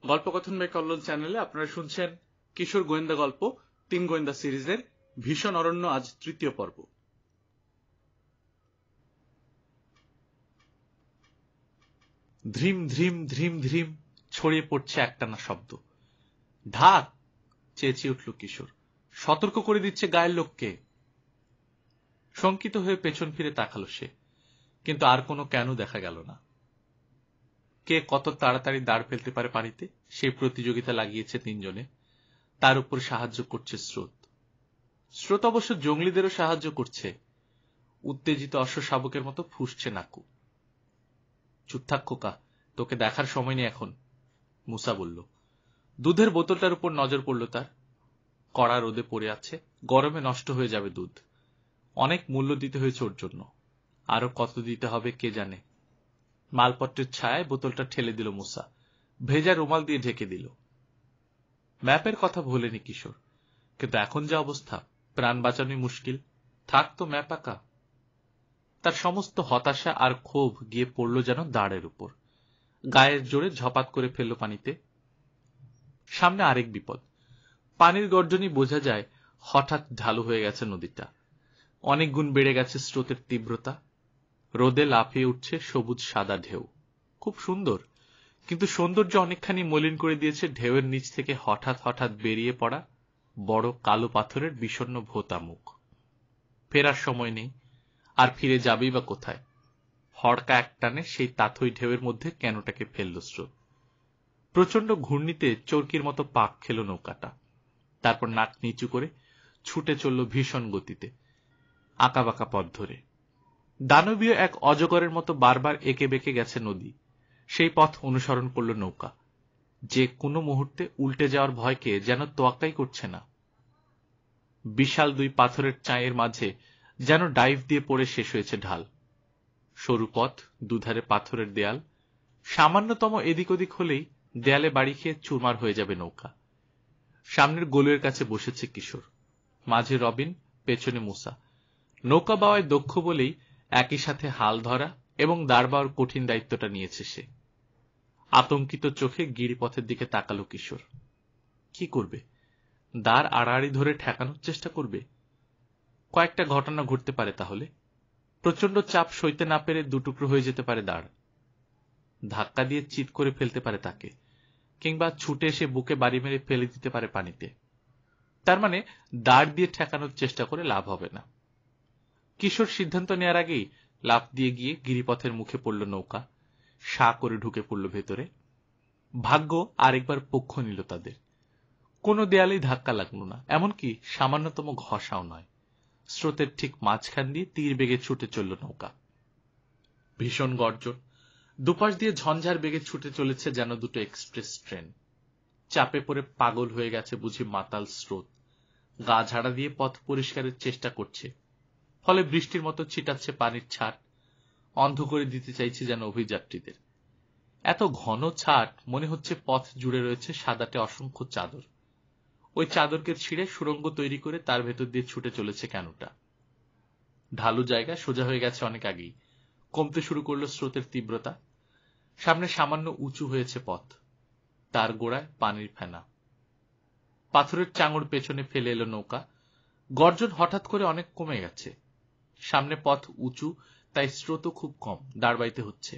গল্পকথন by Kallol চ্যানেলে আপনারা শুনছেন কিশোর গোয়েন্দা গল্প 3 গোয়েন্দা সিরিজের ভীষণ অরণ্য আজ তৃতীয় পর্ব। ধ্রিম ধ্রিম ধ্রিম ধ্রিম ছড়িয়ে পড়ছে একটানা শব্দ। ঢাক, চেঁচিয়ে উঠল কিশোর। সতর্ক করে দিচ্ছে গায়ের লোককে। শঙ্কিত হয়ে পেছন ফিরে তাকালো সে, কিন্তু আর কোনো কেন দেখা গেল না। কে কত তাড়াতাড়ি দাঁড় ফেলতে পারে পানিতে সেই প্রতিযোগিতা লাগিয়েছে তিনজনে। তার উপর সাহায্য করছে স্রোত। স্রোত অবশ্য জঙ্গলিদেরও সাহায্য করছে। উত্তেজিত অশ্ব শাবকের মতো ফুঁসছে নাকু। চুপ থাক খোকা, তোকে দেখার সময় নেই এখন, মুসা বলল। দুধের বোতলটার উপর নজর পড়ল তার। কড়া রোদে পড়ে আছে, গরমে নষ্ট হয়ে যাবে দুধ। অনেক মূল্য দিতে হয়েছে ওর জন্য, আরো কত দিতে হবে কে জানে। মালপত্রের ছায়ায় বোতলটা ঠেলে দিল মুসা, ভেজা রুমাল দিয়ে ঢেকে দিল। ম্যাপের কথা ভোলেনি কিশোর, কিন্তু এখন যা অবস্থা, প্রাণ বাঁচানোই মুশকিল। থাক তো ম্যাপ আঁকা। তার সমস্ত হতাশা আর ক্ষোভ গিয়ে পড়ল যেন দাঁড়ের উপর। গায়ের জোরে ঝপাত করে ফেলল পানিতে। সামনে আরেক বিপদ। পানির গর্জনই বোঝা যায় হঠাৎ ঢালু হয়ে গেছে নদীটা। অনেক গুণ বেড়ে গেছে স্রোতের তীব্রতা। রোদে লাফিয়ে উঠছে সবুজ সাদা ঢেউ। খুব সুন্দর, কিন্তু সৌন্দর্য অনেকখানি মলিন করে দিয়েছে ঢেউয়ের নিচ থেকে হঠাৎ হঠাৎ বেরিয়ে পড়া বড় কালো পাথরের বিষণ্ণ ভোঁতা মুখ। ফেরার সময় নেই, আর ফিরে যাবেই বা কোথায়। হড়কা একটানে সেই তাথই ঢেউয়ের মধ্যে কেনটাকে ফেলল স্রোত। প্রচন্ড ঘূর্ণিতে চরকির মতো পাক খেল নৌকাটা। তারপর নাক নিচু করে ছুটে চলল ভীষণ গতিতে, আঁকাবাঁকা পথ ধরে। দানবীয় এক অজগরের মতো বারবার এঁকে বেঁকে গেছে নদী। সেই পথ অনুসরণ করল নৌকা, যে কোনো মুহূর্তে উল্টে যাওয়ার ভয়কে যেন তোয়াক্কাই করছে না। বিশাল দুই পাথরের চাঁয়ের মাঝে যেন ডাইভ দিয়ে পড়ে শেষ হয়েছে ঢাল। সরু পথ, দুধারে পাথরের দেয়াল। সামান্যতম এদিক ওদিক হলেই দেয়ালে বাড়ি খেয়ে চুরমার হয়ে যাবে নৌকা। সামনের গোলের কাছে বসেছে কিশোর, মাঝে রবিন, পেছনে মুসা। নৌকা বাওয়ায় দক্ষ বলেই একই সাথে হাল ধরা এবং দাঁড় বাওয়ার কঠিন দায়িত্বটা নিয়েছে সে। আতঙ্কিত চোখে গিরিপথের দিকে তাকালো কিশোর। কি করবে? দাঁড় আড়াআড়ি ধরে ঠেকানোর চেষ্টা করবে? কয়েকটা ঘটনা ঘটতে পারে তাহলে। প্রচন্ড চাপ সইতে না পেরে দুটুকরো হয়ে যেতে পারে দাঁড়। ধাক্কা দিয়ে চিৎ করে ফেলতে পারে তাকে, কিংবা ছুটে এসে বুকে বাড়ি মেরে ফেলে দিতে পারে পানিতে। তার মানে দাঁড় দিয়ে ঠেকানোর চেষ্টা করে লাভ হবে না। কিশোর সিদ্ধান্ত নেওয়ার আগেই লাফ দিয়ে গিয়ে গিরিপথের মুখে পড়ল নৌকা। সা করে ঢুকে পড়ল ভেতরে। ভাগ্য আরেকবার পক্ষ নিল তাদের। কোনো দেয়ালেই ধাক্কা লাগলো না, এমনকি সামান্যতম ঘষাও নয়। স্রোতের ঠিক মাঝখান দিয়ে তীর বেগে ছুটে চলল নৌকা। ভীষণ গর্জন, দুপাশ দিয়ে ঝঞ্ঝার বেগে ছুটে চলেছে যেন দুটো এক্সপ্রেস ট্রেন। চাপে পড়ে পাগল হয়ে গেছে বুঝি মাতাল স্রোত। গা ঝাড়া দিয়ে পথ পরিষ্কারের চেষ্টা করছে, ফলে বৃষ্টির মতো ছিটাচ্ছে পানির ছাট। অন্ধ করে দিতে চাইছে যেন অভিযাত্রীদের। এত ঘন ছাট, মনে হচ্ছে পথ জুড়ে রয়েছে সাদাটে অসংখ্য চাদর। ওই চাদরকে ছিঁড়ে সুড়ঙ্গ তৈরি করে তার ভেতর দিয়ে ছুটে চলেছে কেনটা। ঢালু জায়গা সোজা হয়ে গেছে অনেক আগেই। কমতে শুরু করলো স্রোতের তীব্রতা। সামনে সামান্য উঁচু হয়েছে পথ, তার গোড়ায় পানির ফেনা। পাথরের চাঙড় পেছনে ফেলে এলো নৌকা। গর্জন হঠাৎ করে অনেক কমে গেছে। সামনে পথ উঁচু, তাই স্রোতও খুব কম, দাঁড় বাইতে হচ্ছে।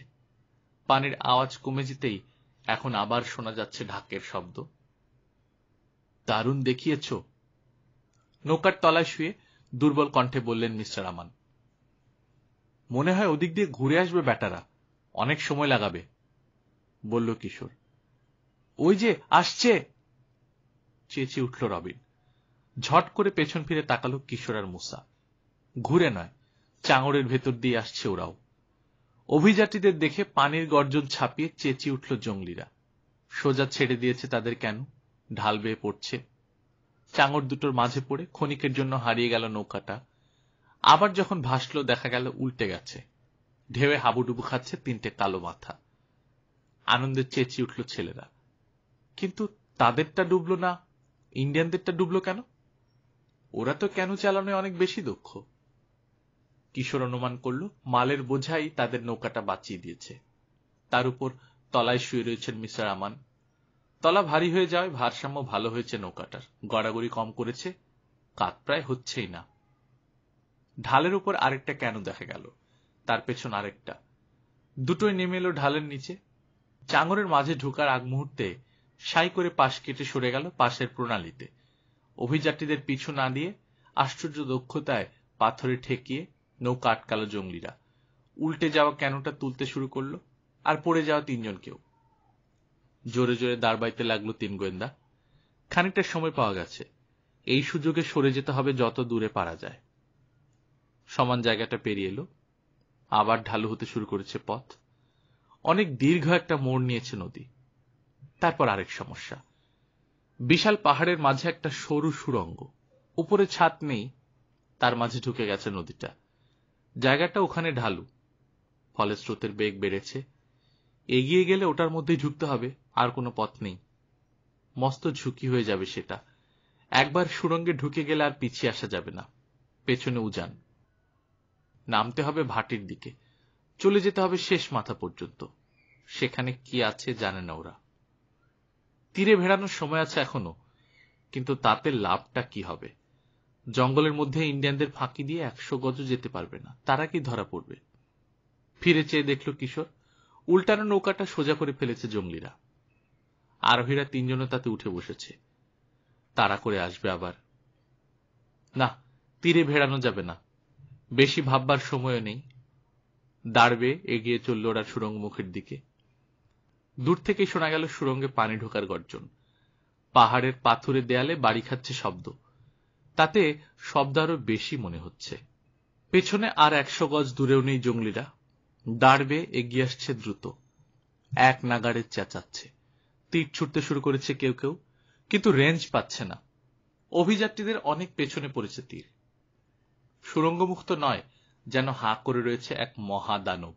পানির আওয়াজ কমে যেতেই এখন আবার শোনা যাচ্ছে ঢাকের শব্দ। দারুণ দেখিয়েছ, নৌকার তলায় শুয়ে দুর্বল কণ্ঠে বললেন মিস্টার আমান। মনে হয় ওদিক দিয়ে ঘুরে আসবে ব্যাটারা, অনেক সময় লাগাবে, বলল কিশোর। ওই যে আসছে, চেঁচিয়ে উঠল রবিন। ঝট করে পেছন ফিরে তাকালো কিশোর আর মুসা। ঘুরে নয়, চাঙড়ের ভেতর দিয়ে আসছে ওরাও। অভিযাত্রীদের দেখে পানির গর্জন ছাপিয়ে চেঁচিয়ে উঠল জঙ্গলিরা। সোজা ছেড়ে দিয়েছে তাদের কেন, ঢাল বেয়ে পড়ছে। চাঙড় দুটোর মাঝে পড়ে ক্ষণিকের জন্য হারিয়ে গেল নৌকাটা। আবার যখন ভাসল দেখা গেল উল্টে গেছে। ঢেউয়ে হাবুডুবু খাচ্ছে তিনটে কালো মাথা। আনন্দে চেঁচিয়ে উঠল ছেলেরা। কিন্তু তাদেরটা ডুবলো না, ইন্ডিয়ানদেরটা ডুবলো কেন? ওরা তো কেন চালানোয় অনেক বেশি দক্ষ। কিশোর অনুমান করল মালের বোঝাই তাদের নৌকাটা বাঁচিয়ে দিয়েছে। তার উপর তলায় শুয়ে রয়েছেন মিস্টার আমান। তলা ভারী হয়ে যাওয়ায় ভারসাম্য ভালো হয়েছে নৌকাটার, গড়াগড়ি কম করেছে, কাত প্রায় হচ্ছেই না। ঢালের উপর আরেকটা কেন দেখা গেল, তার পেছন আরেকটা, দুটোই নেমে এলো ঢালের নিচে। চাঙরের মাঝে ঢোকার আগ মুহূর্তে সাই করে পাশ কেটে সরে গেল পাশের প্রণালীতে। অভিযাত্রীদের পিছু না দিয়ে আশ্চর্য দক্ষতায় পাথরে ঠেকিয়ে নৌকা আটকালো জঙ্গলিরা। উল্টে যাওয়া ক্যানোটা তুলতে শুরু করলো, আর পড়ে যাওয়া তিনজনকেও। জোরে জোরে দাঁড় বাইতে লাগলো তিন গোয়েন্দা। খানিকটা সময় পাওয়া গেছে, এই সুযোগে সরে যেতে হবে যত দূরে পারা যায়। সমান জায়গাটা পেরিয়ে এলো, আবার ঢালু হতে শুরু করেছে পথ। অনেক দীর্ঘ একটা মোড় নিয়েছে নদী। তারপর আরেক সমস্যা, বিশাল পাহাড়ের মাঝে একটা সরু সুড়ঙ্গ, উপরে ছাদ নেই, তার মাঝে ঢুকে গেছে নদীটা। জায়গাটা ওখানে ঢালু, ফলে স্রোতের বেগ বেড়েছে। এগিয়ে গেলে ওটার মধ্যেই ঢুকতে হবে, আর কোনো পথ নেই। মস্ত ঝুঁকি হয়ে যাবে সেটা। একবার সুড়ঙ্গে ঢুকে গেলে আর পিছিয়ে আসা যাবে না। পেছনে উজান, নামতে হবে ভাটির দিকে, চলে যেতে হবে শেষ মাথা পর্যন্ত। সেখানে কি আছে জানে না ওরা। তীরে ভেড়ানোর সময় আছে এখনো, কিন্তু তাতে লাভটা কি হবে? জঙ্গলের মধ্যে ইন্ডিয়ানদের ফাঁকি দিয়ে 100 গজও যেতে পারবে না, তারা কি ধরা পড়বে? ফিরে চেয়ে দেখল কিশোর, উল্টানো নৌকাটা সোজা করে ফেলেছে জঙ্গলিরা। আরোহীরা তিনজনে তাতে উঠে বসেছে, তাড়া করে আসবে আবার। না, তীরে ভেড়ানো যাবে না, বেশি ভাববার সময়ও নেই। দাঁড়বে এগিয়ে চলল ওরা সুড়ঙ্গ মুখের দিকে। দূর থেকেই শোনা গেল সুড়ঙ্গে পানি ঢোকার গর্জন। পাহাড়ের পাথুরে দেয়ালে বাড়ি খাচ্ছে শব্দ, তাতে শব্দ আরো বেশি মনে হচ্ছে। পেছনে আর 100 গজ দূরেও নেই জঙ্গলিরা। দাঁড়বে এগিয়ে আসছে দ্রুত, এক নাগাড়ে চেঁচাচ্ছে। তীর ছুটতে শুরু করেছে কেউ কেউ, কিন্তু রেঞ্জ পাচ্ছে না। অভিযাত্রীদের অনেক পেছনে পড়েছে তীর। সুড়ঙ্গমুক্ত নয়, যেন হাঁ করে রয়েছে এক মহাদানব।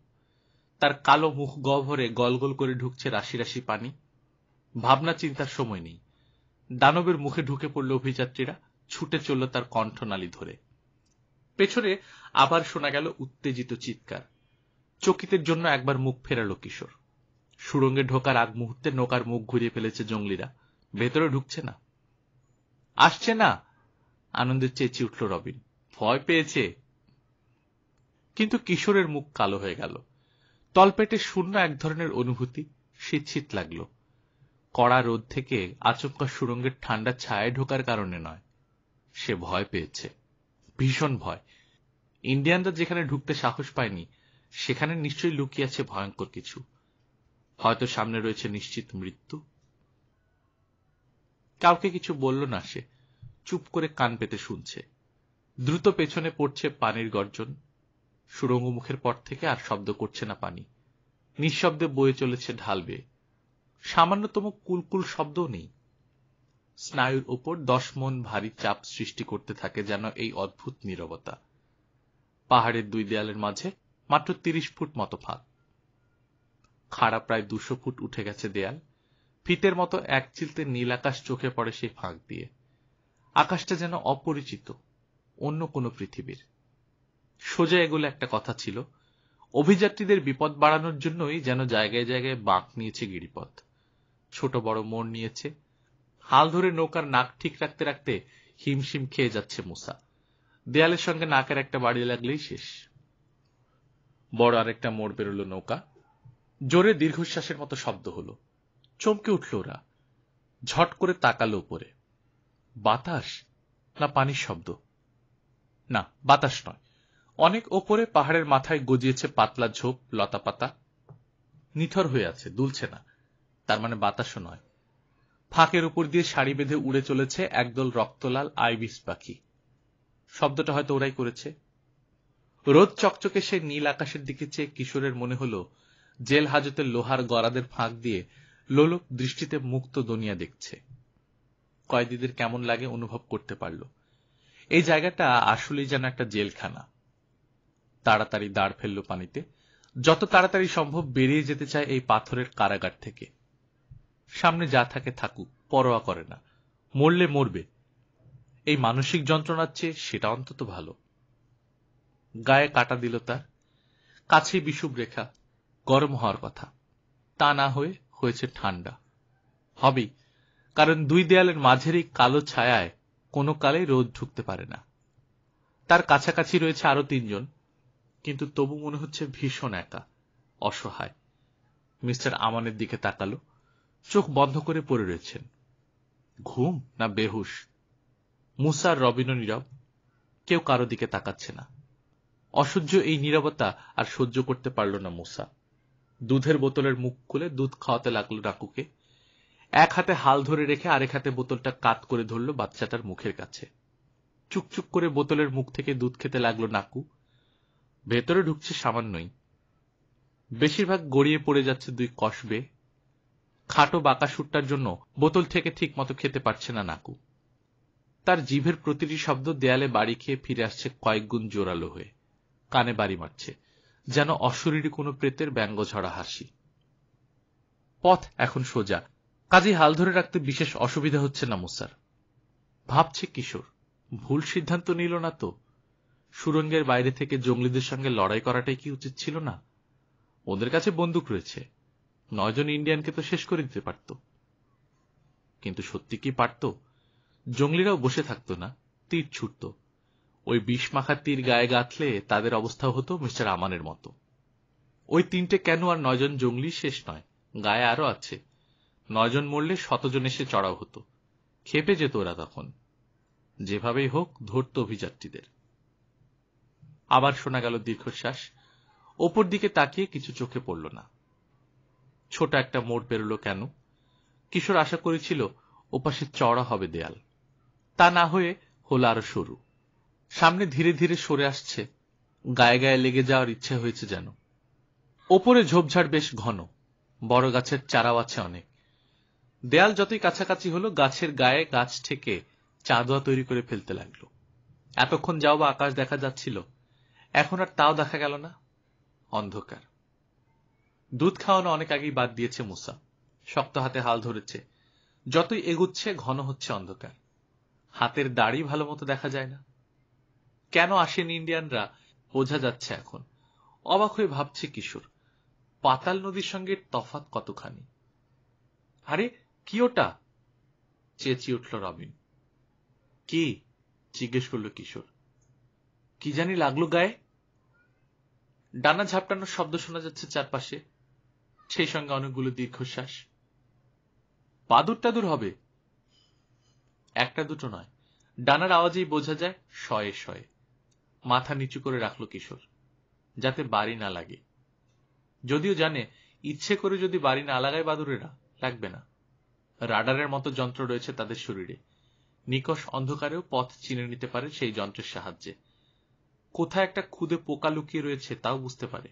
তার কালো মুখ গহ্বরে গলগল করে ঢুকছে রাশি রাশি পানি। ভাবনা চিন্তার সময় নেই। দানবের মুখে ঢুকে পড়ল অভিযাত্রীরা, ছুটে চলল তার কণ্ঠনালী ধরে। পেছনে আবার শোনা গেল উত্তেজিত চিৎকার। চকিতের জন্য একবার মুখ ফেরালো কিশোর। সুড়ঙ্গে ঢোকার আগ মুহূর্তে নৌকার মুখ ঘুরিয়ে ফেলেছে জঙ্গলিরা, ভেতরে ঢুকছে না। আসছে না, আনন্দে চেঁচিয়ে উঠল রবিন। ভয় পেয়েছে। কিন্তু কিশোরের মুখ কালো হয়ে গেল। তলপেটে শূন্য এক ধরনের অনুভূতি, শীত লাগল। কড়া রোদ থেকে আচমকা সুড়ঙ্গের ঠান্ডা ছায়ায় ঢোকার কারণে নয়, সে ভয় পেয়েছে, ভীষণ ভয়। ইন্ডিয়ানরা যেখানে ঢুকতে সাহস পায়নি, সেখানে নিশ্চয়ই লুকিয়ে আছে ভয়ঙ্কর কিছু। হয়তো সামনে রয়েছে নিশ্চিত মৃত্যু। কাউকে কিছু বলল না সে, চুপ করে কান পেতে শুনছে। দ্রুত পেছনে পড়ছে পানির গর্জন। সুড়ঙ্গ মুখের পর থেকে আর শব্দ করছে না পানি, নিঃশব্দে বয়ে চলেছে ঢাল বেয়ে। সামান্যতম কুলকুল শব্দও নেই। স্নায়ুর উপর 10 মণ ভারী চাপ সৃষ্টি করতে থাকে যেন এই অদ্ভুত নীরবতা। পাহাড়ের দুই দেয়ালের মাঝে মাত্র 30 ফুট মতো ফাঁক। খাড়া প্রায় 200 ফুট উঠে গেছে দেয়াল। ফিতের মতো এক চিলতে নীল আকাশ চোখে পড়ে সেই ফাঁক দিয়ে। আকাশটা যেন অপরিচিত, অন্য কোনো পৃথিবীর। সোজা এগুলো একটা কথা ছিল, অভিযাত্রীদের বিপদ বাড়ানোর জন্যই যেন জায়গায় জায়গায় বাঁক নিয়েছে গিরিপথ, ছোট বড় মোড় নিয়েছে। হাল ধরে নৌকার নাক ঠিক রাখতে রাখতে হিমশিম খেয়ে যাচ্ছে মুসা। দেয়ালের সঙ্গে নাকের একটা বাড়ি লাগলেই শেষ। বড় আরেকটা মোড় বেরোল নৌকা। জোরে দীর্ঘশ্বাসের মতো শব্দ হলো। চমকে উঠল ওরা, ঝট করে তাকালো উপরে। বাতাস না পানির শব্দ? না, বাতাস নয়। অনেক ওপরে পাহাড়ের মাথায় গজিয়েছে পাতলা ঝোপ, লতা পাতা নিথর হয়ে আছে, দুলছে না। তার মানে বাতাসও নয়। ফাঁকের উপর দিয়ে সারি বেঁধে উড়ে চলেছে একদল রক্তলাল আইবিস পাখি। শব্দটা হয়তো ওরাই করেছে। রোদ চকচকে সে নীল আকাশের দিকে চেয়ে কিশোরের মনে হলো জেল হাজতের লোহার গরাদের ফাঁক দিয়ে লোলক দৃষ্টিতে মুক্ত দুনিয়া দেখছে। কয়েদিদের কেমন লাগে অনুভব করতে পারল। এই জায়গাটা আসলেই যেন একটা জেলখানা। তাড়াতাড়ি দাঁড় ফেলল পানিতে, যত তাড়াতাড়ি সম্ভব বেরিয়ে যেতে চায় এই পাথরের কারাগার থেকে। সামনে যা থাকে থাকুক, পরোয়া করে না, মরলে মরবে। এই মানসিক যন্ত্রণার চেয়ে সেটা অন্তত ভালো। গায়ে কাটা দিল তার, কাছেই বিষুব রেখা, গরম হওয়ার কথা, তা না হয়ে হয়েছে ঠান্ডা। হবেই, কারণ দুই দেয়ালের মাঝের এই কালো ছায়ায় কোনো কালেই রোদ ঢুকতে পারে না। তার কাছাকাছি রয়েছে আরো 3 জন, কিন্তু তবু মনে হচ্ছে ভীষণ একা, অসহায়। মিস্টার আমানের দিকে তাকালো, চোখ বন্ধ করে পড়ে রয়েছেন। ঘুম না বেহুশ? মুসা আর রবিনও নীরব, কেউ কারো দিকে তাকাচ্ছে না। অসহ্য এই নীরবতা আর সহ্য করতে পারল না মুসা। দুধের বোতলের মুখ খুলে দুধ খাওয়াতে লাগলো নাকুকে। এক হাতে হাল ধরে রেখে আরেক হাতে বোতলটা কাত করে ধরল বাচ্চাটার মুখের কাছে। চুকচুক করে বোতলের মুখ থেকে দুধ খেতে লাগলো নাকু। ভেতরে ঢুকছে সামান্যই, বেশিরভাগ গড়িয়ে পড়ে যাচ্ছে দুই কসবে। খাটো বাঁকা সুরটার জন্য বোতল থেকে ঠিক মতো খেতে পারছে না নাকু। তার জিভের প্রতিটি শব্দ দেয়ালে বাড়ি খেয়ে ফিরে আসছে কয়েক গুণ জোরালো হয়ে, কানে বাড়ি মারছে, যেন অশরীরী কোনো প্রেতের ব্যঙ্গ ঝরা হাসি। পথ এখন সোজা, কাজেই হাল ধরে রাখতে বিশেষ অসুবিধা হচ্ছে না মুসার। ভাবছে কিশোর, ভুল সিদ্ধান্ত নিল না তো? সুরঙ্গের বাইরে থেকে জঙ্গলিদের সঙ্গে লড়াই করাটাই কি উচিত ছিল না? ওদের কাছে বন্দুক রয়েছে, 9 জন ইন্ডিয়ানকে তো শেষ করে দিতে পারত। কিন্তু সত্যি কি পারত? জঙ্গলিরাও বসে থাকতো না, তীর ছুটত। ওই বিষ মাখা তীর গায়ে গাঁথলে তাদের অবস্থা হতো মিস্টার আমানের মতো। ওই 3টে কেন আর 9 জন জঙ্গলি শেষ নয়, গায়ে আরো আছে। 9 জন মরলে 100 জন এসে চড়াও হতো, খেপে যেত ওরা তখন। যেভাবেই হোক ধরত অভিযাত্রীদের। আবার শোনা গেল দীর্ঘশ্বাস। ওপর দিকে তাকিয়ে কিছু চোখে পড়ল না। ছোট একটা মোড় পেরোলো কেন? কিশোর আশা করেছিল ওপাশে চড়া হবে দেয়াল, তা না হয়ে হলো আরো সরু। সামনে ধীরে ধীরে সরে আসছে, গায়ে গায়ে লেগে যাওয়ার ইচ্ছে হয়েছে যেন। ওপরে ঝোপঝাড় বেশ ঘন, বড় গাছের চারাও আছে অনেক। দেয়াল যতই কাছাকাছি হলো গাছের গায়ে গাছ থেকে চাঁদোয়া তৈরি করে ফেলতে লাগলো। এতক্ষণ যাও বা আকাশ দেখা যাচ্ছিল, এখন আর তাও দেখা গেল না, অন্ধকার। দুধ খাওয়ানো অনেক আগেই বাদ দিয়েছে মুসা, শক্ত হাতে হাল ধরেছে। যতই এগুচ্ছে ঘন হচ্ছে অন্ধকার, হাতের দাড়ি ভালো মতো দেখা যায় না। কেন আসেন ইন্ডিয়ানরা বোঝা যাচ্ছে এখন। অবাক হয়ে ভাবছে কিশোর, পাতাল নদীর সঙ্গে তফাৎ কতখানি। আরে কি ওটা? চেঁচিয়ে উঠল রবিন। কি? জিজ্ঞেস করল কিশোর। কি জানি লাগলো গায়ে। ডানা ঝাপটানোর শব্দ শোনা যাচ্ছে চারপাশে, সেই সঙ্গে অনেকগুলো দীর্ঘশ্বাস। বাদুর টাদুর হবে? একটা দুটো নয়, ডানার আওয়াজেই বোঝা যায় শয়ে শয়ে। মাথা নিচু করে রাখল কিশোর, যাতে বাড়ি না লাগে। যদিও জানে ইচ্ছে করে যদি বাড়ি না লাগায় বাদুরেরা, লাগবে না। রাডারের মতো যন্ত্র রয়েছে তাদের শরীরে, নিকষ অন্ধকারেও পথ চিনে নিতে পারে সেই যন্ত্রের সাহায্যে। কোথায় একটা খুদে পোকা লুকিয়ে রয়েছে তাও বুঝতে পারে।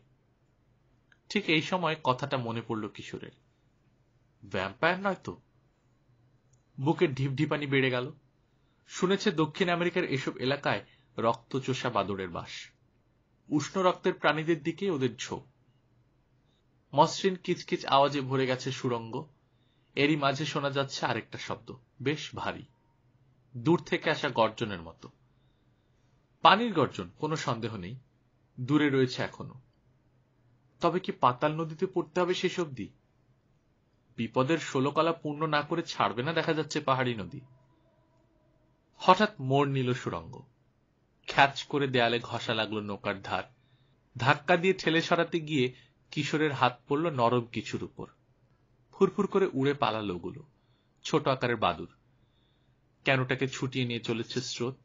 ঠিক এই সময় কথাটা মনে পড়ল কিশোরের। ভ্যাম্পায়ার নয় তো? বুকের ঢিপঢিপানি বেড়ে গেল। শুনেছে দক্ষিণ আমেরিকার এসব এলাকায় রক্তচোষা বাদুড়ের বাস। উষ্ণ রক্তের প্রাণীদের দিকে ওদের ঝোঁক। মসৃণ কিচকিচ আওয়াজে ভরে গেছে সুরঙ্গ। এরই মাঝে শোনা যাচ্ছে আরেকটা শব্দ, বেশ ভারী, দূর থেকে আসা গর্জনের মতো। পানির গর্জন, কোনো সন্দেহ নেই, দূরে রয়েছে এখনো। তবে কি পাতাল নদীতে পড়তে হবে শেষ অবধি? বিপদের 16 কলা পূর্ণ না করে ছাড়বে না দেখা যাচ্ছে পাহাড়ি নদী। হঠাৎ মোড় নিল সুরঙ্গ। খ্যাচ করে দেয়ালে ঘষা লাগলো নৌকার ধার। ধাক্কা দিয়ে ঠেলে সরাতে গিয়ে কিশোরের হাত পড়ল নরম কিছুর উপর। ফুরফুর করে উড়ে পালালো ওগুলো, ছোট আকারের বাদুর। ক্যানোটাকে ছুটিয়ে নিয়ে চলেছে স্রোত।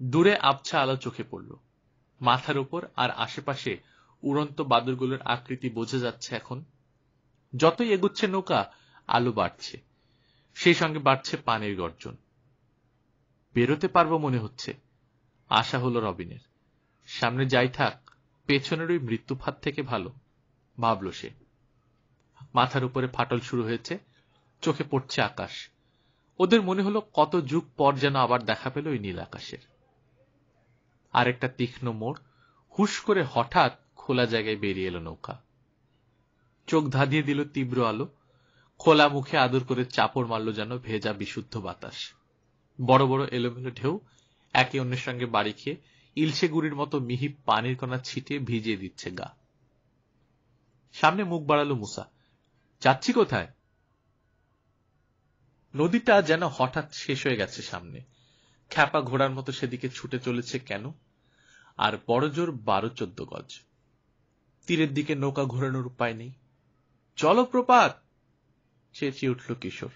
দূরে আবছা আলো চোখে পড়ল। মাথার উপর আর আশেপাশে উড়ন্ত বাদুরগুলোর আকৃতি বোঝা যাচ্ছে এখন। যতই এগুচ্ছে নৌকা, আলো বাড়ছে, সেই সঙ্গে বাড়ছে পানির গর্জন। বেরোতে পারবো মনে হচ্ছে, আশা হলো রবিনের। সামনে যাই থাক, পেছনের ওই মৃত্যুফাত থেকে ভালো, ভাবল সে। মাথার উপরে ফাটল শুরু হয়েছে, চোখে পড়ছে আকাশ। ওদের মনে হলো কত যুগ পর যেন আবার দেখা পেল ওই নীল আকাশের। আরেকটা তীক্ষ্ণ মোড়, হুশ করে হঠাৎ খোলা জায়গায় বেরিয়ে এলো নৌকা। চোখ ধাঁধিয়ে দিল তীব্র আলো। খোলা মুখে আদর করে চাপড় মারল যেন ভেজা বিশুদ্ধ বাতাস। বড় বড় এলোমেলো ঢেউ একে অন্যের সঙ্গে বাড়ি খেয়ে ইলশে গুড়ির মতো মিহি পানির কণা ছিটিয়ে ভিজিয়ে দিচ্ছে গা। সামনে মুখ বাড়ালো মুসা। যাচ্ছি কোথায়? নদীটা যেন হঠাৎ শেষ হয়ে গেছে সামনে। খ্যাপা ঘোড়ার মতো সেদিকে ছুটে চলেছে কেন? আর বড়জোর 12-14 গজ। তীরের দিকে নৌকা ঘোরানোর উপায় নেই। জলপ্রপাত! চেঁচিয়ে উঠল কিশোর।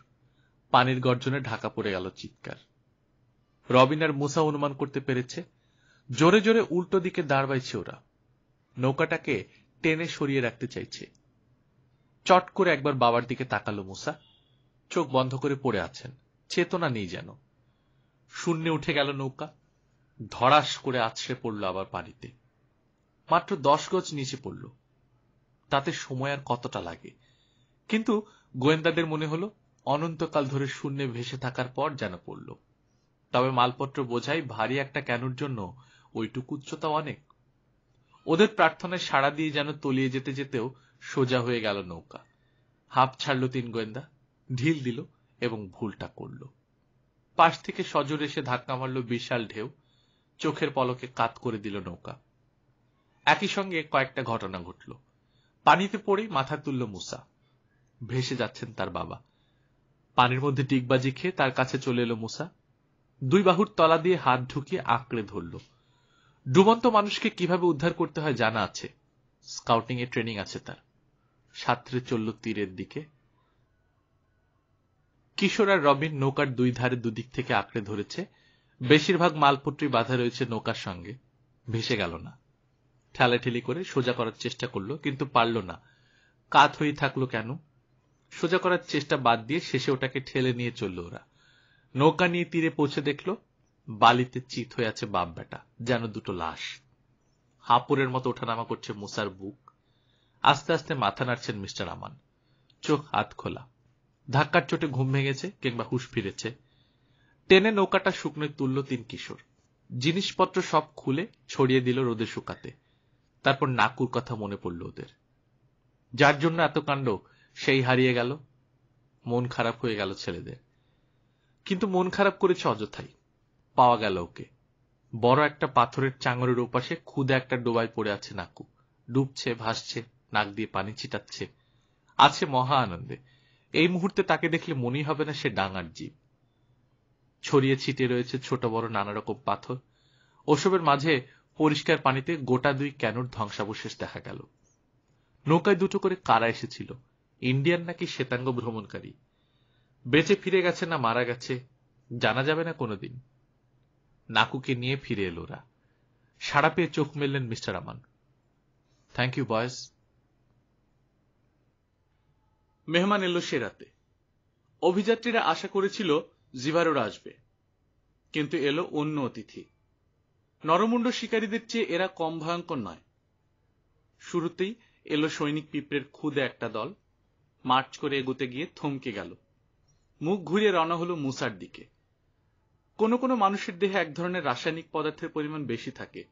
পানির গর্জনে ঢাকা পড়ে গেল চিৎকার। রবিন আর মুসা অনুমান করতে পেরেছে জোরে জোরে উল্টো দিকে দাঁড় বাইছে ওরা। নৌকাটাকে টেনে সরিয়ে রাখতে চাইছে। চট করে একবার বাবার দিকে তাকালো মুসা। চোখ বন্ধ করে পড়ে আছেন, চেতনা নেই যেন। শূন্যে উঠে গেল নৌকা, ধড়াস করে আছড়ে পড়ল আবার পানিতে। মাত্র 10 গজ নিচে পড়ল। তাতে সময় আর কতটা লাগে, কিন্তু গোয়েন্দাদের মনে হলো অনন্তকাল ধরে শূন্যে ভেসে থাকার পর যেন পড়ল। তবে মালপত্র বোঝাই ভারী একটা ক্যানুর জন্য ওইটুকু উচ্চতা অনেক। ওদের প্রার্থনায় সাড়া দিয়ে যেন তলিয়ে যেতে যেতেও সোজা হয়ে গেল নৌকা। হাঁপ ছাড়ল 3 গোয়েন্দা, ঢিল দিল এবং ভুলটা করল। পাশ থেকে সজোরে এসে ধাক্কা মারল বিশাল ঢেউ, চোখের পলকে কাত করে দিল নৌকা। একই সঙ্গে কয়েকটা ঘটনা ঘটল। পানিতে পড়েই মাথা তুলল মুসা। ভেসে যাচ্ছেন তার বাবা। পানির মধ্যে ডিগবাজি খেয়ে তার কাছে চলে এলো মুসা। 2 বাহুর তলা দিয়ে হাত ঢুকিয়ে আঁকড়ে ধরল। ডুবন্ত মানুষকে কিভাবে উদ্ধার করতে হয় জানা আছে, স্কাউটিং এ ট্রেনিং আছে তার। সাঁতরে চলল তীরের দিকে। কিশোর আর রবিন নৌকার 2 ধারে দুদিক থেকে আঁকড়ে ধরেছে। বেশিরভাগ মালপত্রই বাঁধা রয়েছে নৌকার সঙ্গে। ভেসে গেল না। ঠেলাঠেলি করে সোজা করার চেষ্টা করল, কিন্তু পারল না। কাত হয়ে থাকলো কেন? সোজা করার চেষ্টা বাদ দিয়ে শেষে ওটাকে ঠেলে নিয়ে চলল ওরা। নৌকা নিয়ে তীরে পৌঁছে দেখল বালিতে চিত হয়ে আছে বাপ বেটা, যেন 2টো লাশ। হাঁপুরের মতো ওঠানামা করছে মুসার বুক। আস্তে আস্তে মাথা নাড়ছেন মিস্টার আমান। চোখ হাত খোলা। ধাক্কার চোটে ঘুম ভেঙেছে কিংবা হুঁশ ফিরেছে। টেনে নৌকাটা শুকনোয় তুলল 3 কিশোর। জিনিসপত্র সব খুলে ছড়িয়ে দিল রোদে শুকাতে। তারপর নাকুর কথা মনে পড়ল ওদের। যার জন্য এত কাণ্ড সেই হারিয়ে গেল। মন খারাপ হয়ে গেল ছেলেদের। কিন্তু মন খারাপ করেছে অযথাই। পাওয়া গেল ওকে। বড় একটা পাথরের চাঙড়ের ওপাশে ক্ষুদে একটা ডোবায় পড়ে আছে নাকু। ডুবছে, ভাসছে, নাক দিয়ে পানি ছিটাচ্ছে। আছে মহা আনন্দে। এই মুহূর্তে তাকে দেখলে মনেই হবে না সে ডাঙার জীব। ছড়িয়ে ছিটিয়ে রয়েছে ছোট বড় নানা রকম পাথর। ওসবের মাঝে পরিষ্কার পানিতে গোটা 2 ক্যানুর ধ্বংসাবশেষ দেখা গেল। নৌকায় 2টো করে কারা এসেছিল, ইন্ডিয়ান নাকি শ্বেতাঙ্গ ভ্রমণকারী। বেঁচে ফিরে গেছে না মারা গেছে জানা যাবে না কোনোদিন। নাকুকে নিয়ে ফিরে এলো ওরা। সাড়া পেয়ে চোখ মেললেন mister Aman. Thank you boys. মেহমান এলো সে রাতে। অভিযাত্রীরা আশা করেছিল জিভারোরা আসবে, কিন্তু এলো অন্য অতিথি। নরমুণ্ড শিকারীদের চেয়ে এরা কম ভয়ঙ্কর নয়। শুরুতেই এলো সৈনিক পিঁপড়ের ক্ষুদে একটা দল। মার্চ করে এগোতে গিয়ে থমকে গেল। মুখ ঘুরিয়ে রওনা হলো মুসার দিকে। কোন কোন মানুষের দেহে এক ধরনের রাসায়নিক পদার্থের পরিমাণ বেশি থাকে।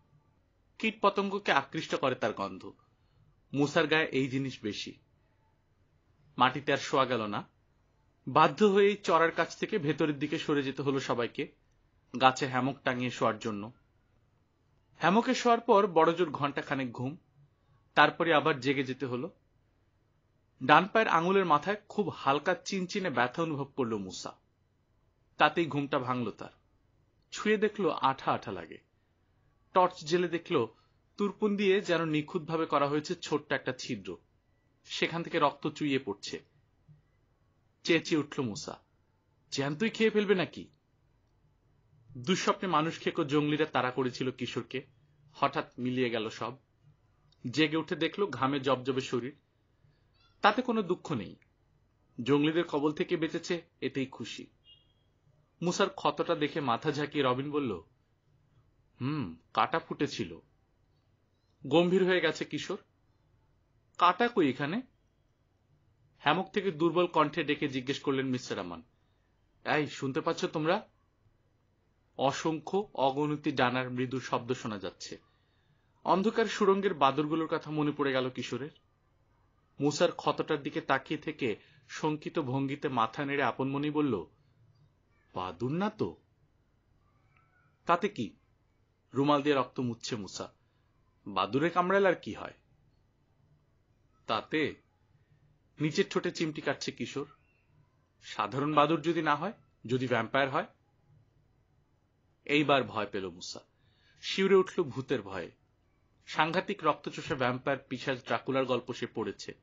কীট পতঙ্গকে আকৃষ্ট করে তার গন্ধ। মুসার গায়ে এই জিনিস বেশি। মাটিতে আর শোয়া গেল না। বাধ্য হয়েই চড়ার কাছ থেকে ভেতরের দিকে সরে যেতে হলো সবাইকে, গাছে হ্যামক টাঙিয়ে শোয়ার জন্য। হ্যামকে শোয়ার পর বড়জোর ঘণ্টাখানেক ঘুম। তারপরে আবার জেগে যেতে হলো। ডান পায়ের আঙুলের মাথায় খুব হালকা চিনচিনে ব্যথা অনুভব করল মুসা। তাতেই ঘুমটা ভাঙল তার। ছুঁয়ে দেখলো আঠা আঠা লাগে। টর্চ জেলে দেখলো তুরপুন দিয়ে যেন নিখুঁতভাবে করা হয়েছে ছোট্ট একটা ছিদ্র। সেখান থেকে রক্ত চুইয়ে পড়ছে। চেঁচিয়ে উঠল মুসা, জ্যান্তই খেয়ে ফেলবে নাকি? দুঃস্বপ্নে মানুষ খেকো জঙ্গলিরা তাড়া করেছিল কিশোরকে। হঠাৎ মিলিয়ে গেল সব। জেগে উঠে দেখলো ঘামে জবজবে শরীর। তাতে কোনো দুঃখ নেই। জঙ্গলিদের কবল থেকে বেঁচেছে, এতেই খুশি। মুসার ক্ষতটা দেখে মাথা ঝাঁকিয়ে রবিন বলল, কাটা ফুটেছিল। গম্ভীর হয়ে গেছে কিশোর। কাটা কই এখানে? হ্যামক থেকে দুর্বল কণ্ঠে ডেকে জিজ্ঞেস করলেন মিস্টার আমান। এই, শুনতে পাচ্ছ তোমরা? অসংখ্য অগণিত ডানার মৃদু শব্দ শোনা যাচ্ছে। অন্ধকার সুড়ঙ্গের বাদুরগুলোর কথা মনে পড়ে গেল কিশোরের। মুসার ক্ষতটার দিকে তাকিয়ে থেকে শঙ্কিত ভঙ্গিতে মাথা নেড়ে আপন মনেই বলল, বাদুর না তো? তাতে কি? রুমাল দিয়ে রক্ত মুছছে মুসা। বাদুরে কামড়াল আর কি হয়? তাতে? নিচের ঠোঁটে চিমটি কাটছে কিশোর। সাধারণ বাদুড় যদি না হয়, যদি ভ্যাম্পায়ার হয়? এইবার ভয় পেল মুসা। শিউরে উঠল ভূতের ভয়ে। সাংঘাতিক রক্তচোষা ভ্যাম্পায়ার পিশাচ ড্রাকুলার গল্প সে পড়েছে।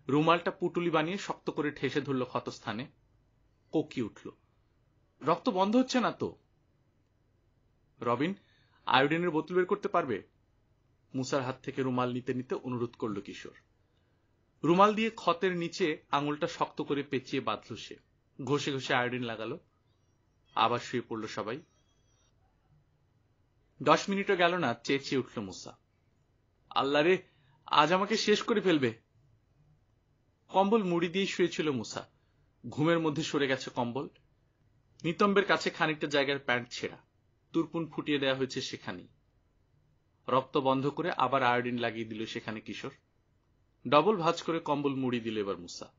রুমালটা পুটুলি বানিয়ে শক্ত করে ঠেসে ধরল ক্ষতস্থানে। কোকি উঠল। রক্ত বন্ধ হচ্ছে না তো। রবিন, আয়োডিনের বোতল বের করতে পারবে? মুসার হাত থেকে রুমাল নিতে নিতে অনুরোধ করল কিশোর। রুমাল দিয়ে ক্ষতের নিচে আঙুলটা শক্ত করে পেঁচিয়ে বাঁধল সে। ঘষে ঘষে আয়োডিন লাগালো। আবার শুয়ে পড়ল সবাই। 10 মিনিটও গেল না, চেঁচিয়ে উঠল মুসা। আল্লাহ রে, আজ আমাকে শেষ করে ফেলবে। কম্বল মুড়ি দিয়ে শুয়েছিল মুসা। ঘুমের মধ্যে সরে গেছে কম্বল। নিতম্বের কাছে খানিকটা জায়গার প্যান্ট ছেঁড়া, তুরপুন ফুটিয়ে দেওয়া হয়েছে সেখানেই। রক্ত বন্ধ করে আবার আয়োডিন লাগিয়ে দিল সেখানে কিশোর। ডবল ভাঁজ করে কম্বল মুড়ি দিল এবার মুসা।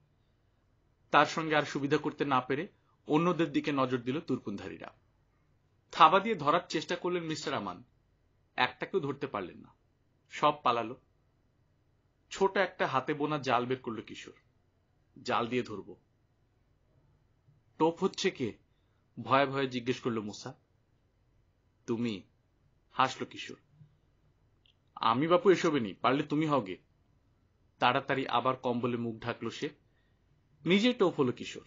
তার সঙ্গে আর সুবিধা করতে না পেরে অন্যদের দিকে নজর দিল তুরপুনধারীরা। থাবা দিয়ে ধরার চেষ্টা করলেন মিস্টার আমান। একটাকেও ধরতে পারলেন না। সব পালালো। ছোট একটা হাতে বোনা জাল বের করল কিশোর। জাল দিয়ে ধরব। টোপ হচ্ছে কে? ভয়ে ভয়ে জিজ্ঞেস করল মুসা। তুমি, হাসল কিশোর। আমি বাপু এসবে নেই, পারলে তুমি হওগে। তাড়াতাড়ি আবার কম্বলে মুখ ঢাকল সে। নিজেই টোপ হলো কিশোর।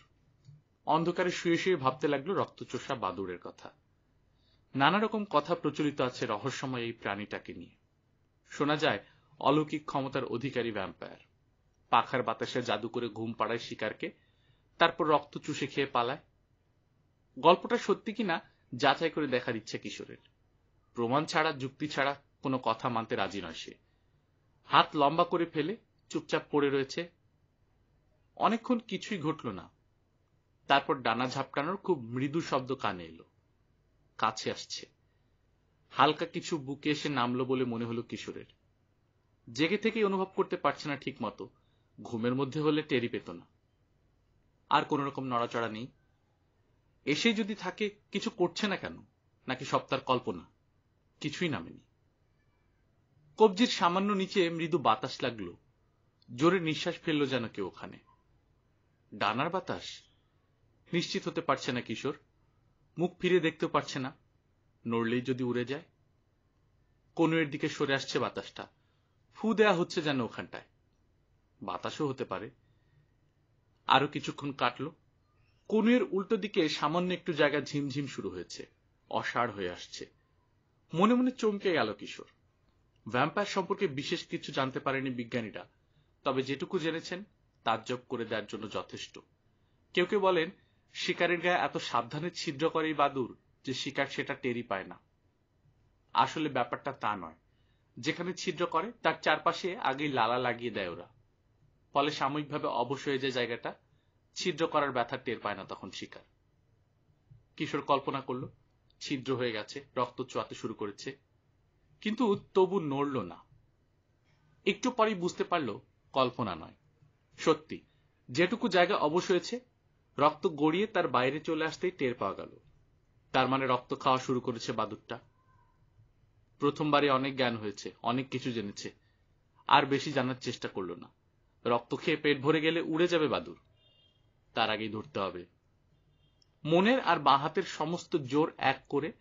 অন্ধকারে শুয়ে শুয়ে ভাবতে লাগলো রক্তচোষা বাদুড়ের কথা। নানা রকম কথা প্রচলিত আছে রহস্যময় এই প্রাণীটাকে নিয়ে। শোনা যায় অলৌকিক ক্ষমতার অধিকারী ভ্যাম্পায়ার। পাখার বাতাসে জাদু করে ঘুম পাড়ায় শিকারকে, তারপর রক্ত চুষে খেয়ে পালায়। গল্পটা সত্যি কিনা যাচাই করে দেখার ইচ্ছে কিশোরের। প্রমাণ ছাড়া, যুক্তি ছাড়া কোনো কথা মানতে রাজি নয় সে। হাত লম্বা করে ফেলে চুপচাপ পড়ে রয়েছে। অনেকক্ষণ কিছুই ঘটল না। তারপর ডানা ঝাপটানোর খুব মৃদু শব্দ কানে এলো। কাছে আসছে। হালকা কিছু বুকে এসে নামলো বলে মনে হলো কিশোরের। জেগে থেকেই অনুভব করতে পারছে না ঠিক মতো। ঘুমের মধ্যে হলে টেরি পেত না। আর কোন রকম নড়াচড়া নেই। এসে যদি থাকে, কিছু করছে না কেন? নাকি সব তার কল্পনা? কিছুই নামেনি। কবজির সামান্য নিচে মৃদু বাতাস লাগলো। জোরে নিঃশ্বাস ফেললো যেন কেউ ওখানে। ডানার বাতাস? নিশ্চিত হতে পারছে না কিশোর। মুখ ফিরে দেখতেও পারছে না। নড়লেই যদি উড়ে যায়। কনুয়ের দিকে সরে আসছে বাতাসটা। ফু দেয়া হচ্ছে যেন ওখানটায়। বাতাসও হতে পারে। আরো কিছুক্ষণ কাটলো। কনুয়ের উল্টো দিকে সামান্য একটু জায়গা ঝিমঝিম শুরু হয়েছে। অসাড় হয়ে আসছে। মনে মনে চমকে গেল কিশোর। ভ্যাম্পায়ার সম্পর্কে বিশেষ কিছু জানতে পারেনি বিজ্ঞানীরা, তবে যেটুকু জেনেছেন তাজ্জব করে দেওয়ার জন্য যথেষ্ট। কেউ কেউ বলেন শিকারের গায়ে এত সাবধানে ছিদ্র করে এই বাদুড় যে শিকার সেটা টেরি পায় না। আসলে ব্যাপারটা তা নয়। যেখানে ছিদ্র করে তার চারপাশে আগেই লালা লাগিয়ে দেয় ওরা। ফলে সাময়িকভাবে অবশ হয়ে যায় জায়গাটা। ছিদ্র করার ব্যথা টের পায় না তখন শিকার। কিশোর কল্পনা করল ছিদ্র হয়ে গেছে, রক্ত চোয়াতে শুরু করেছে, কিন্তু তবু নড়ল না। একটু পরেই বুঝতে পারল কল্পনা নয়, সত্যি। যেটুকু জায়গা অবশ হয়েছে, রক্ত গড়িয়ে তার বাইরে চলে আসতেই টের পাওয়া গেল। তার মানে রক্ত খাওয়া শুরু করেছে বাদুড়টা। প্রথমবারে অনেক জ্ঞান হয়েছে, অনেক কিছু জেনেছে। আর বেশি জানার চেষ্টা করল না। রক্ত খেয়ে পেট ভরে গেলে উড়ে যাবে বাদুড়। তার আগেই ধরতে হবে। মনের আর বাঁ হাতের সমস্ত জোর এক করে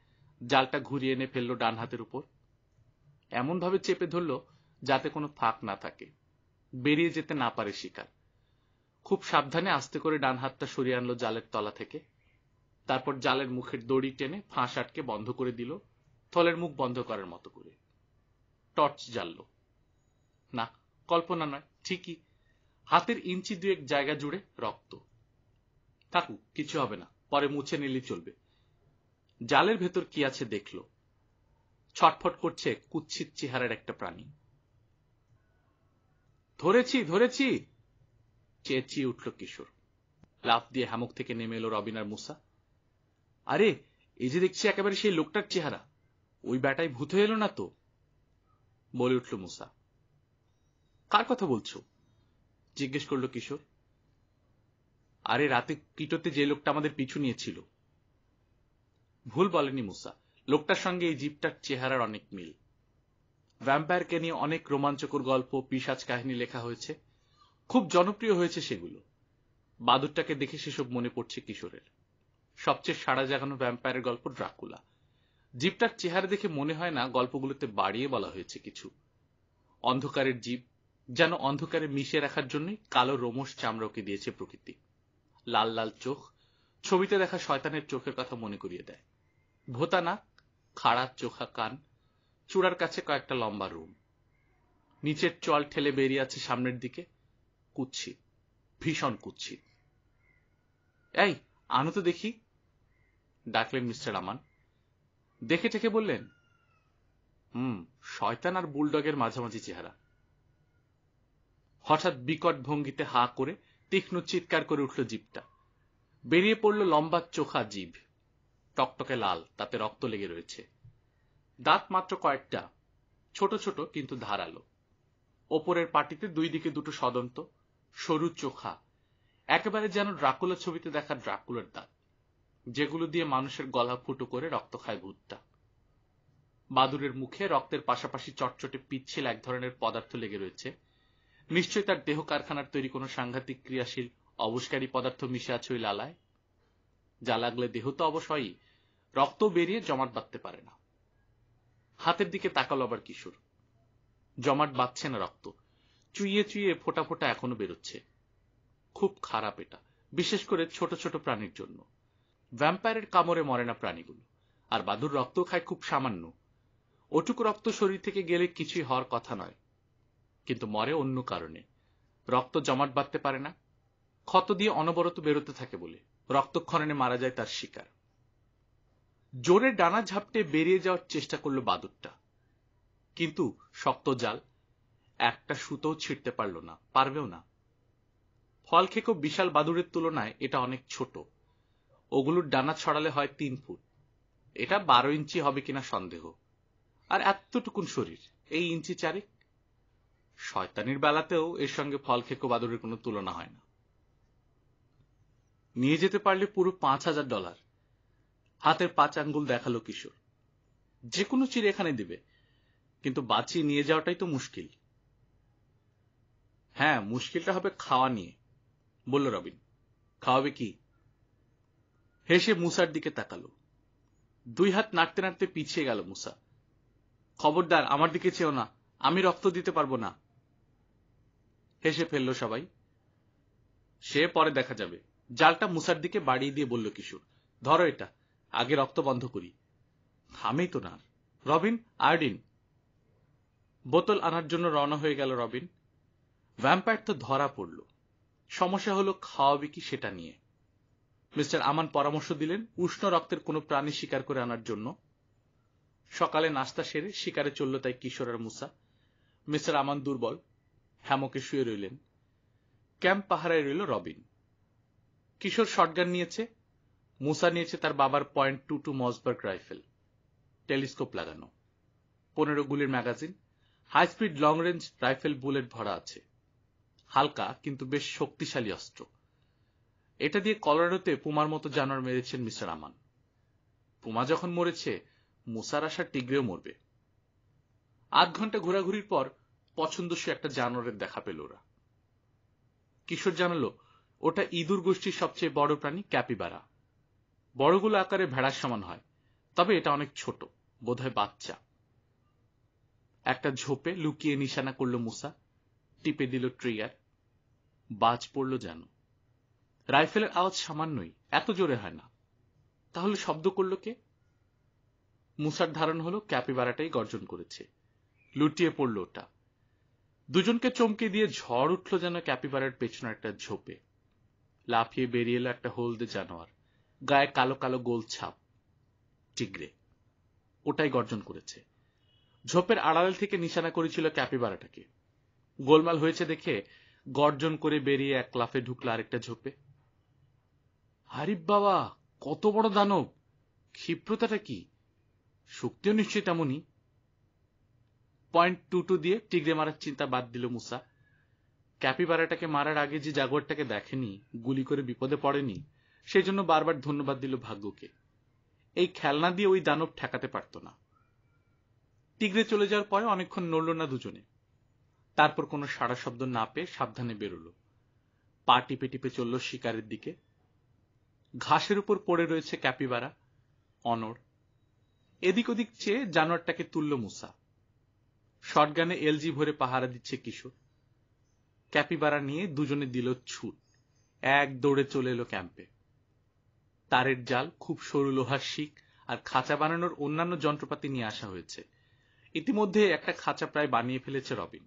জালটা ঘুরিয়ে এনে ফেলল ডান হাতের উপর। এমন ভাবে চেপে ধরল যাতে কোনো ফাঁক না থাকে, বেরিয়ে যেতে না পারে শিকার। খুব সাবধানে আস্তে করে ডান হাতটা সরিয়ে আনলো জালের তলা থেকে। তারপর জালের মুখের দড়ি টেনে ফাঁস আটকে বন্ধ করে দিল, থলের মুখ বন্ধ করার মতো করে। টর্চ জ্বালল। না, কল্পনা নয়, ঠিকই। হাতের ইঞ্চি দুয়েক জায়গা জুড়ে রক্ত। থাকুক, কিছু হবে না, পরে মুছে নিলেই চলবে। জালের ভেতর কি আছে দেখল। ছটফট করছে কুৎসিত চেহারার একটা প্রাণী। ধরেছি, ধরেছি, চেঁচিয়ে উঠল কিশোর। লাফ দিয়ে হ্যামক থেকে নেমে এলো রবিন আর মুসা। আরে, এই যে দেখছি একেবারে সেই লোকটার চেহারা। ওই ব্যাটাই ভূত হয়ে এলো না তো? বলে উঠল মুসা। কার কথা বলছো? জিজ্ঞেস করল কিশোর। আরে, রাতে কিটোতে যে লোকটা আমাদের পিছু নিয়েছিল। ভুল বলেনি মুসা। লোকটার সঙ্গে এই জীবটার চেহারার অনেক মিল। ভ্যাম্পায়ারকে নিয়ে অনেক রোমাঞ্চকর গল্প, পিশাচ কাহিনী লেখা হয়েছে। খুব জনপ্রিয় হয়েছে সেগুলো। বাদুরটাকে দেখে সেসব মনে পড়ছে কিশোরের। সবচেয়ে সাড়া জাগানো ভ্যাম্পায়ারের গল্প ড্রাকুলা। জীবটার চেহারা দেখে মনে হয় না গল্পগুলোতে বাড়িয়ে বলা হয়েছে কিছু। অন্ধকারের জীব, যেন অন্ধকারে মিশে রাখার জন্যই কালো রোমশ চামড়া ওকে দিয়েছে প্রকৃতি। লাল লাল চোখ, ছবিতে দেখা শয়তানের চোখের কথা মনে করিয়ে দেয়। ভোতা নাক, খাড়া চোখা কান, চূড়ার কাছে কয়েকটা লম্বা রুম। নিচের চল ঠেলে বেরিয়ে আছে সামনের দিকে, কুৎসিত, ভীষণ কুৎসিত। এই আনো তো দেখি, ডাকলেন মিস্টার আমান। দেখে টেকে বললেন, শয়তান আর বুলডগের মাঝামাঝি চেহারা। হঠাৎ বিকট ভঙ্গিতে হা করে তীক্ষ্ণ চিৎকার করে উঠল জীবটা। বেরিয়ে পড়ল লম্বা চোখা জিভ, টকটকে লাল, তাতে রক্ত লেগে রয়েছে। দাঁত মাত্র কয়েকটা, ছোট ছোট কিন্তু ধারালো। ওপরের পাটিতে দুই দিকে দুটো সদন্ত, সরু চোখা, একেবারে যেন ড্রাকুলা ছবিতে দেখা ড্রাকুলার দাঁত, যেগুলো দিয়ে মানুষের গলা ফুটো করে রক্ত খায় ভূতটা। বাদুরের মুখে রক্তের পাশাপাশি চটচটে পিচ্ছিল এক ধরনের পদার্থ লেগে রয়েছে। নিশ্চয়ই তার দেহ কারখানার তৈরি কোনো সাংঘাতিক ক্রিয়াশীল অবশকারী পদার্থ মিশে আছে ওই লালায়। যা লাগলে দেহ তো অবশ্যই, রক্ত বেরিয়ে জমাট বাঁধতে পারে না। হাতের দিকে তাকালো আবার কিশোর। জমাট বাঁধছে না রক্ত, চুইয়ে চুইয়ে ফোটা ফোটা এখনো বেরোচ্ছে। খুব খারাপ এটা, বিশেষ করে ছোট ছোট প্রাণীর জন্য। ভ্যাম্পায়ারের কামড়ে মরে না প্রাণীগুলো, আর বাদুর রক্ত খায় খুব সামান্য। ওটুকু রক্ত শরীর থেকে গেলে কিছুই হওয়ার কথা নয়, কিন্তু মরে অন্য কারণে। রক্ত জমাট বাঁধতে পারে না, ক্ষত দিয়ে অনবরত বেরোতে থাকে বলে রক্তক্ষরণে মারা যায় তার শিকার। জোরে ডানা ঝাপটে বেরিয়ে যাওয়ার চেষ্টা করল বাদুরটা, কিন্তু শক্ত জাল, একটা সুতোও ছিঁড়তে পারল না, পারবেও না। ফল খেকো বিশাল বাদুরের তুলনায় এটা অনেক ছোট। ওগুলোর ডানা ছড়ালে হয় 3 ফুট, এটা 12 ইঞ্চি হবে কিনা সন্দেহ। আর এতটুকুন শরীর, এই ইঞ্চি চারেক। শয়তানির বেলাতেও এর সঙ্গে ফল খেকো বাদুরের কোনো তুলনা হয় না। নিয়ে যেতে পারলে পুরো $5000। হাতের 5 আঙ্গুল দেখালো কিশোর। যে কোনো চিড়ে এখানে দিবে, কিন্তু বাঁচিয়ে নিয়ে যাওয়াটাই তো মুশকিল। হ্যাঁ, মুশকিলটা হবে খাওয়া নিয়ে, বলল রবিন। খাওয়াবে কি? হেসে মুসার দিকে তাকালো। 2 হাত নাড়তে নাড়তে পিছিয়ে গেল মুসা। খবরদার আমার দিকে চেও না, আমি রক্ত দিতে পারবো না। হেসে ফেলল সবাই। সে পরে দেখা যাবে। জালটা মুসার দিকে বাড়িয়ে দিয়ে বলল কিশোর, ধরো এটা, আগে রক্ত বন্ধ করি। থামেই তো না। রবিন, আয়োডিন। বোতল আনার জন্য রওনা হয়ে গেল রবিন। ভ্যাম্পায়ার তো ধরা পড়ল, সমস্যা হলো খাওয়াবে কি সেটা নিয়ে। মিস্টার আমান পরামর্শ দিলেন উষ্ণ রক্তের কোনো প্রাণী শিকার করে আনার জন্য। সকালে নাস্তা সেরে শিকারে চলল তাই কিশোর আর মুসা। মিস্টার আমান দুর্বল, হ্যামকে শুয়ে রইলেন। ক্যাম্প পাহারায় রইল রবিন। কিশোর শটগান নিয়েছে, মুসা নিয়েছে তার বাবার .22 মসবার্গ রাইফেল, টেলিস্কোপ লাগানো, 15 গুলির magazine, high speed long range rifle bullet ভরা আছে। হালকা কিন্তু বেশ শক্তিশালী অস্ত্র। এটা দিয়ে কলোরাডোতে পুমার মতো জানোয়ার মেরেছেন মিস্টার আমান। পুমা যখন মরেছে, মুসার আশা টিগ্রেও মরবে। 8 ঘন্টা ঘোরাঘুরির পর পছন্দসই একটা জানোয়ারের দেখা পেল ওরা। কিশোর জানালো ওটা ইঁদুর গোষ্ঠীর সবচেয়ে বড় প্রাণী ক্যাপিবারা। বড়গুলো আকারে ভেড়ার সমান হয়, তবে এটা অনেক ছোট, বোধহয় বাচ্চা। একটা ঝোপে লুকিয়ে নিশানা করল মুসা, টিপে দিল ট্রিগার। বাজ পড়ল যেন। রাইফেলের আওয়াজ সামান্যই, এত জোরে হয় না। তাহলে শব্দ করল কে? মুসার ধারণ হলো ক্যাপিবারাটাই গর্জন করেছে। লুটিয়ে পড়ল ওটা। দুজনকে চমকে দিয়ে ঝড় উঠল যেন ক্যাপিবারার পেছনে একটা ঝোপে। লাফিয়ে বেরিয়ে এলো একটা হলদে জানোয়ার, গায়ে কালো কালো গোল ছাপ। টিগ্রে। ওটাই গর্জন করেছে। ঝোপের আড়াল থেকে নিশানা করেছিল ক্যাপিবারাটাকে। গোলমাল হয়েছে দেখে গর্জন করে বেরিয়ে এক লাফে ঢুকলো আরেকটা ঝোপে। হারিব বাবা, কত বড় দানব! ক্ষিপ্রতাটা কি! শক্তিও নিশ্চয়ই তেমনই। .22 দিয়ে টিগ্রে মারার চিন্তা বাদ দিল মুসা। ক্যাপিবারাটাকে মারার আগে যে জাগুয়ারটাকে দেখেনি, গুলি করে বিপদে পড়েনি, সেই জন্য বারবার ধন্যবাদ দিল ভাগ্যকে। এই খেলনা দিয়ে ওই দানব ঠেকাতে পারত না। টিগ্রে চলে যাওয়ার পরে অনেকক্ষণ নড়ল না দুজনে। তারপর কোনো সাড়া শব্দ না পেয়ে সাবধানে বেরোল। পা টিপে টিপে চলল শিকারের দিকে। ঘাসের উপর পড়ে রয়েছে ক্যাপিবারা, অনড়। এদিক ওদিক চেয়ে জানোয়ারটাকে তুলল মুসা। শটগানে এলজি ভরে পাহারা দিচ্ছে কিশোর। ক্যাপিবারা নিয়ে দুজনে দিল ছুট। এক দৌড়ে চলে এলো ক্যাম্পে। তারের জাল, খুব সরু লোহার শিক আর খাঁচা বানানোর অন্যান্য যন্ত্রপাতি নিয়ে আসা হয়েছে। ইতিমধ্যে একটা খাঁচা প্রায় বানিয়ে ফেলেছে রবিন।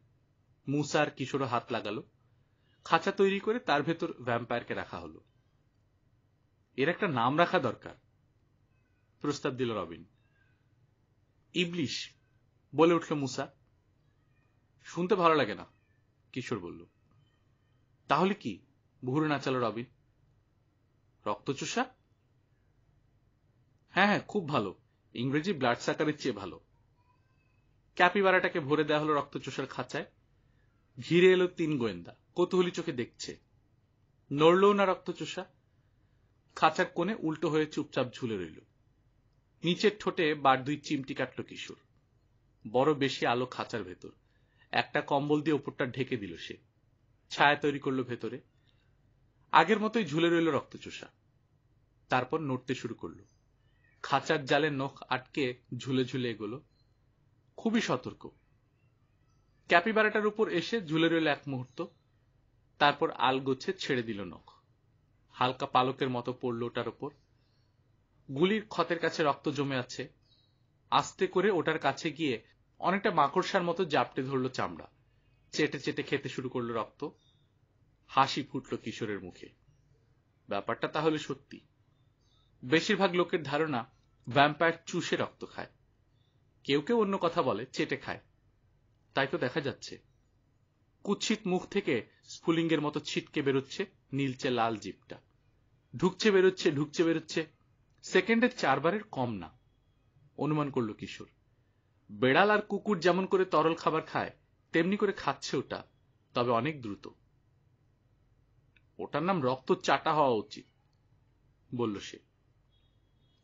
মুসা আর কিশোরও হাত লাগালো। খাঁচা তৈরি করে তার ভেতর ভ্যাম্পায়ারকে রাখা হলো। এর একটা নাম রাখা দরকার, প্রস্তাব দিল রবিন। ইবলিশ, বলে উঠল মুসা। শুনতে ভালো লাগে না, কিশোর বলল। তাহলে কি? ঘুরে নাচালো রবিন। রক্তচোষা? হ্যাঁ হ্যাঁ, খুব ভালো। ইংরেজি ব্লাড সাকারের চেয়ে ভালো। ক্যাপিবারাটাকে ভরে দেওয়া হলো রক্তচোষার খাঁচায়। ঘিরে এলো 3 গোয়েন্দা, কৌতূহলী চোখে দেখছে। নড়লও না রক্তচোষা। খাঁচার কোণে উল্টো হয়ে চুপচাপ ঝুলে রইল। নিচের ঠোঁটে বার 2 চিমটি কাটল কিশোর। বড় বেশি আলো খাঁচার ভেতর। একটা কম্বল দিয়ে ওপরটা ঢেকে দিল সে। ছায়া তৈরি করলো ভেতরে। আগের মতোই ঝুলে রইল রক্তচোষা। তারপর নড়তে শুরু করলো। খাঁচার জালে নখ আটকে ঝুলে ঝুলে এগোলো, খুবই সতর্ক। ক্যাপিবারাটার উপর এসে ঝুলে রইল এক মুহূর্ত। তারপর আলগোছে ছেড়ে দিল নখ। হালকা পালকের মতো পড়ল ওটার ওপর। গুলির ক্ষতের কাছে রক্ত জমে আছে। আস্তে করে ওটার কাছে গিয়ে অনেকটা মাকড়সার মতো জাপটে ধরল চামড়া। চেটে চেটে খেতে শুরু করলো রক্ত। হাসি ফুটল কিশোরের মুখে। ব্যাপারটা তাহলে সত্যি। বেশিরভাগ লোকের ধারণা ভ্যাম্পায়ার চুষে রক্ত খায়। কেউ কেউ অন্য কথা বলে, চেটে খায়। তাই তো দেখা যাচ্ছে। কুৎসিত মুখ থেকে স্ফুলিঙ্গের মতো ছিটকে বেরোচ্ছে নীলচে লাল জিভটা। ঢুকছে বেরোচ্ছে, ঢুকছে বেরোচ্ছে। সেকেন্ডে 4 বারের কম না, অনুমান করল কিশোর। বেড়াল আর কুকুর যেমন করে তরল খাবার খায়, তেমনি করে খাচ্ছে ওটা, তবে অনেক দ্রুত। ওটার নাম রক্ত চাটা হওয়া উচিত, বলল সে।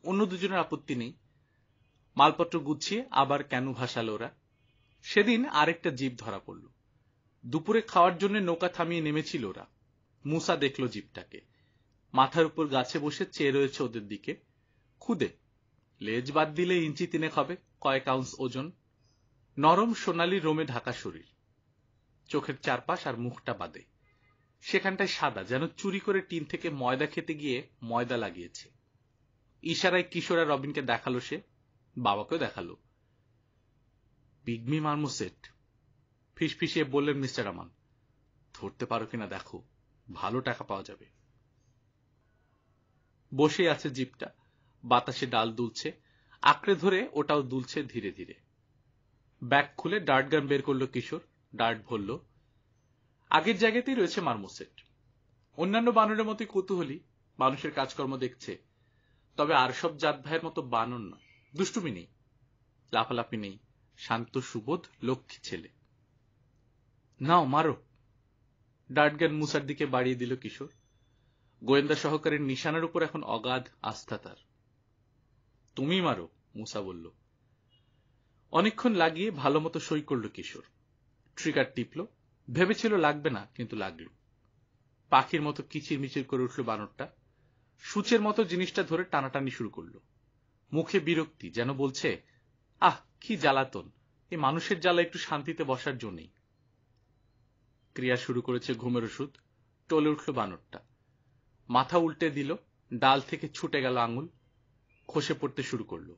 অন্য দুজনের আপত্তি নেই। মালপত্র গুছিয়ে আবার কেন ভাসালো ওরা। সেদিন আরেকটা জীব ধরা পড়ল। দুপুরে খাওয়ার জন্য নৌকা থামিয়ে নেমেছিল ওরা। মুসা দেখল জীবটাকে। মাথার উপর গাছে বসে চেয়ে রয়েছে ওদের দিকে। খুদে, লেজ বাদ দিলে ইঞ্চি 3 হবে, কয়েক আউন্স ওজন। নরম সোনালি রোমে ঢাকা শরীর। চোখের চারপাশ আর মুখটা বাদে সেখানটায় সাদা, যেন চুরি করে টিন থেকে ময়দা খেতে গিয়ে ময়দা লাগিয়েছে। ইশারায় কিশোর আর রবিনকে দেখালো সে, বাবাকেও দেখালো। পিগমি মার্মোসেট, ফিসফিসিয়ে বললেন মিস্টার আমান। ধরতে পারো কিনা দেখো, ভালো টাকা পাওয়া যাবে। বসে আছে জিপটা, বাতাসে ডাল দুলছে। আঁকড়ে ধরে ওটাও দুলছে ধীরে ধীরে। ব্যাগ খুলে ডার্ট গান বের করলো কিশোর। ডার্ট ভরল। আগের জায়গাতেই রয়েছে মার্মোসেট। অন্যান্য বানরের মতোই কৌতূহলী, মানুষের কাজকর্ম দেখছে। তবে আর সব জাত ভাইয়ের মতো বানর নয়। দুষ্টুমি নেই, লাফালাফি নেই, শান্ত সুবোধ লক্ষ্মী ছেলে। নাও মারো। ডার্টগান মুসার দিকে বাড়িয়ে দিল কিশোর। গোয়েন্দা সহকারীর নিশানার উপর এখন অগাধ আস্থা তার। তুমি মারো, মুসা বলল। অনেকক্ষণ লাগিয়ে ভালো মতো সই করল কিশোর। ট্রিগার টিপল। ভেবেছিল লাগবে না, কিন্তু লাগলো। পাখির মতো কিচিরমিচির করে উঠল বানরটা। সূচের মতো জিনিসটা ধরে টানাটানি শুরু করলো। মুখে বিরক্তি, যেন বলছে, আহ কি জ্বালাতন, এই মানুষের জ্বালা একটু শান্তিতে বসার জন্যই। ক্রিয়া শুরু করেছে ঘুমের ওষুধ। টলে উঠল বানরটা। মাথা উল্টে দিল। ডাল থেকে ছুটে গেল আঙুল। খসে পড়তে শুরু করলো।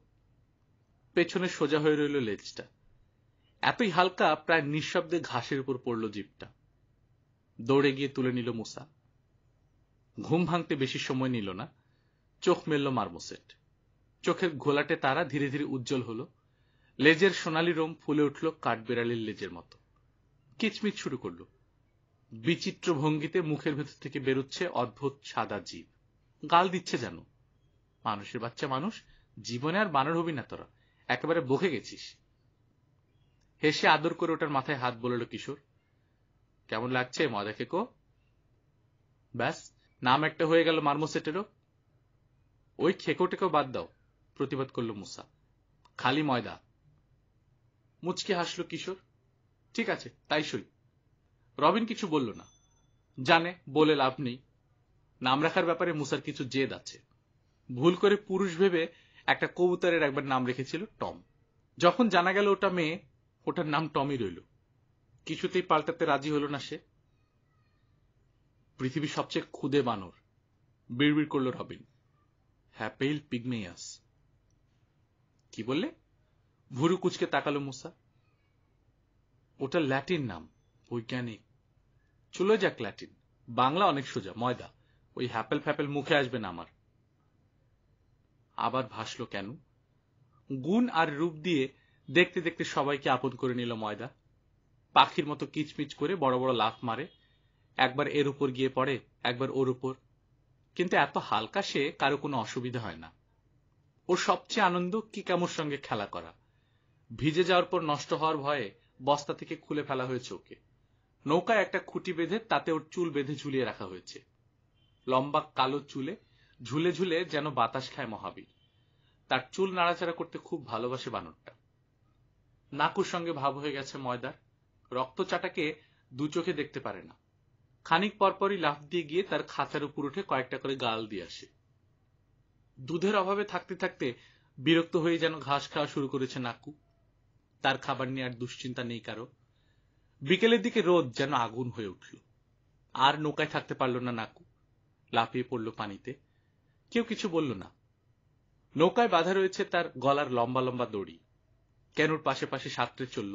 পেছনে সোজা হয়ে রইল লেজটা। এতই হালকা, প্রায় নিঃশব্দে ঘাসের উপর পড়ল জিভটা। দৌড়ে গিয়ে তুলে নিল মুসা। ঘুম ভাঙতে বেশি সময় নিল না। চোখ মেলল মার্মোসেট। চোখের ঘোলাটে তারা ধীরে ধীরে উজ্জ্বল হলো। লেজের সোনালি রোম ফুলে উঠল কাঠবেড়ালির লেজের মতো। কিচমিচ শুরু করল। বিচিত্র ভঙ্গিতে মুখের ভেতর থেকে বেরোচ্ছে অদ্ভুত সাদা জীব। গাল দিচ্ছে যেন। মানুষের বাচ্চা মানুষ, জীবনে আর বানর হবি না তোরা, একেবারে বকে গেছিস। হেসে আদর করে ওটার মাথায় হাত বলল কিশোর। কেমন লাগছে ময়দা খেকো? ব্যাস, নাম একটা হয়ে গেল মার্মোসেটেরও। ওই খেকো টেকো বাদ দাও, প্রতিবাদ করল মুসা। খালি ময়দা। মুচকি হাসল কিশোর। ঠিক আছে, তাই সই। রবিন কিছু বলল না। জানে, বলে লাভ নেই। নাম রাখার ব্যাপারে মুসার কিছু জেদ আছে। ভুল করে পুরুষ ভেবে একটা কবুতরের একবার নাম রেখেছিল টম। যখন জানা গেল ওটা মেয়ে, ওটার নাম টমই রইল। কিছুতেই পাল্টাতে রাজি হলো না সে। পৃথিবীর সবচেয়ে ক্ষুদে বানর, বিড়বিড় করল রবিন। হ্যাপেইল পিগমেয়াস। কি বললে? ভুরু কুচকে তাকালো মুসা। ওটা ল্যাটিন নাম, বৈজ্ঞানিক। চলে যাক ল্যাটিন, বাংলা অনেক সোজা, ময়দা। ওই হ্যাপেল ফ্যাপেল মুখে আসবে না আমার। আবার ভাসল কেন? গুণ আর রূপ দিয়ে দেখতে দেখতে সবাইকে আপন করে নিল ময়দা। পাখির মতো কিচমিচ করে বড় বড় লাফ মারে, একবার এর উপর গিয়ে পড়ে, একবার ওর উপর। কিন্তু এত হালকা সে, কারো কোনো অসুবিধা হয় না। ওর সবচেয়ে আনন্দ কিকামোর সঙ্গে খেলা করা। ভিজে যাওয়ার পর নষ্ট হওয়ার ভয়ে বস্তা থেকে খুলে ফেলা হয়েছে ওকে। নৌকায় একটা খুঁটি বেঁধে তাতে ওর চুল বেঁধে ঝুলিয়ে রাখা হয়েছে। লম্বা কালো চুলে ঝুলে ঝুলে যেন বাতাস খায় মহাবীর। তার চুল নাড়াচাড়া করতে খুব ভালোবাসে বানরটা। নাকুর সঙ্গে ভাব হয়ে গেছে ময়দার। রক্তচাটাকে দু চোখে দেখতে পারে না। খানিক পরপরই লাফ দিয়ে গিয়ে তার খাঁচার উপর উঠে কয়েকটা করে গাল দিয়ে আসে। দুধের অভাবে থাকতে থাকতে বিরক্ত হয়ে যেন ঘাস খাওয়া শুরু করেছে নাকু। তার খাবার নিয়ে আর দুশ্চিন্তা নেই কারো। বিকেলের দিকে রোদ যেন আগুন হয়ে উঠল। আর নৌকায় থাকতে পারল না নাকু, লাফিয়ে পড়ল পানিতে। কেউ কিছু বলল না। নৌকায় বাঁধা রয়েছে তার গলার লম্বা লম্বা দড়ি। ক্যানুর পাশে পাশে সাঁতরে চলল।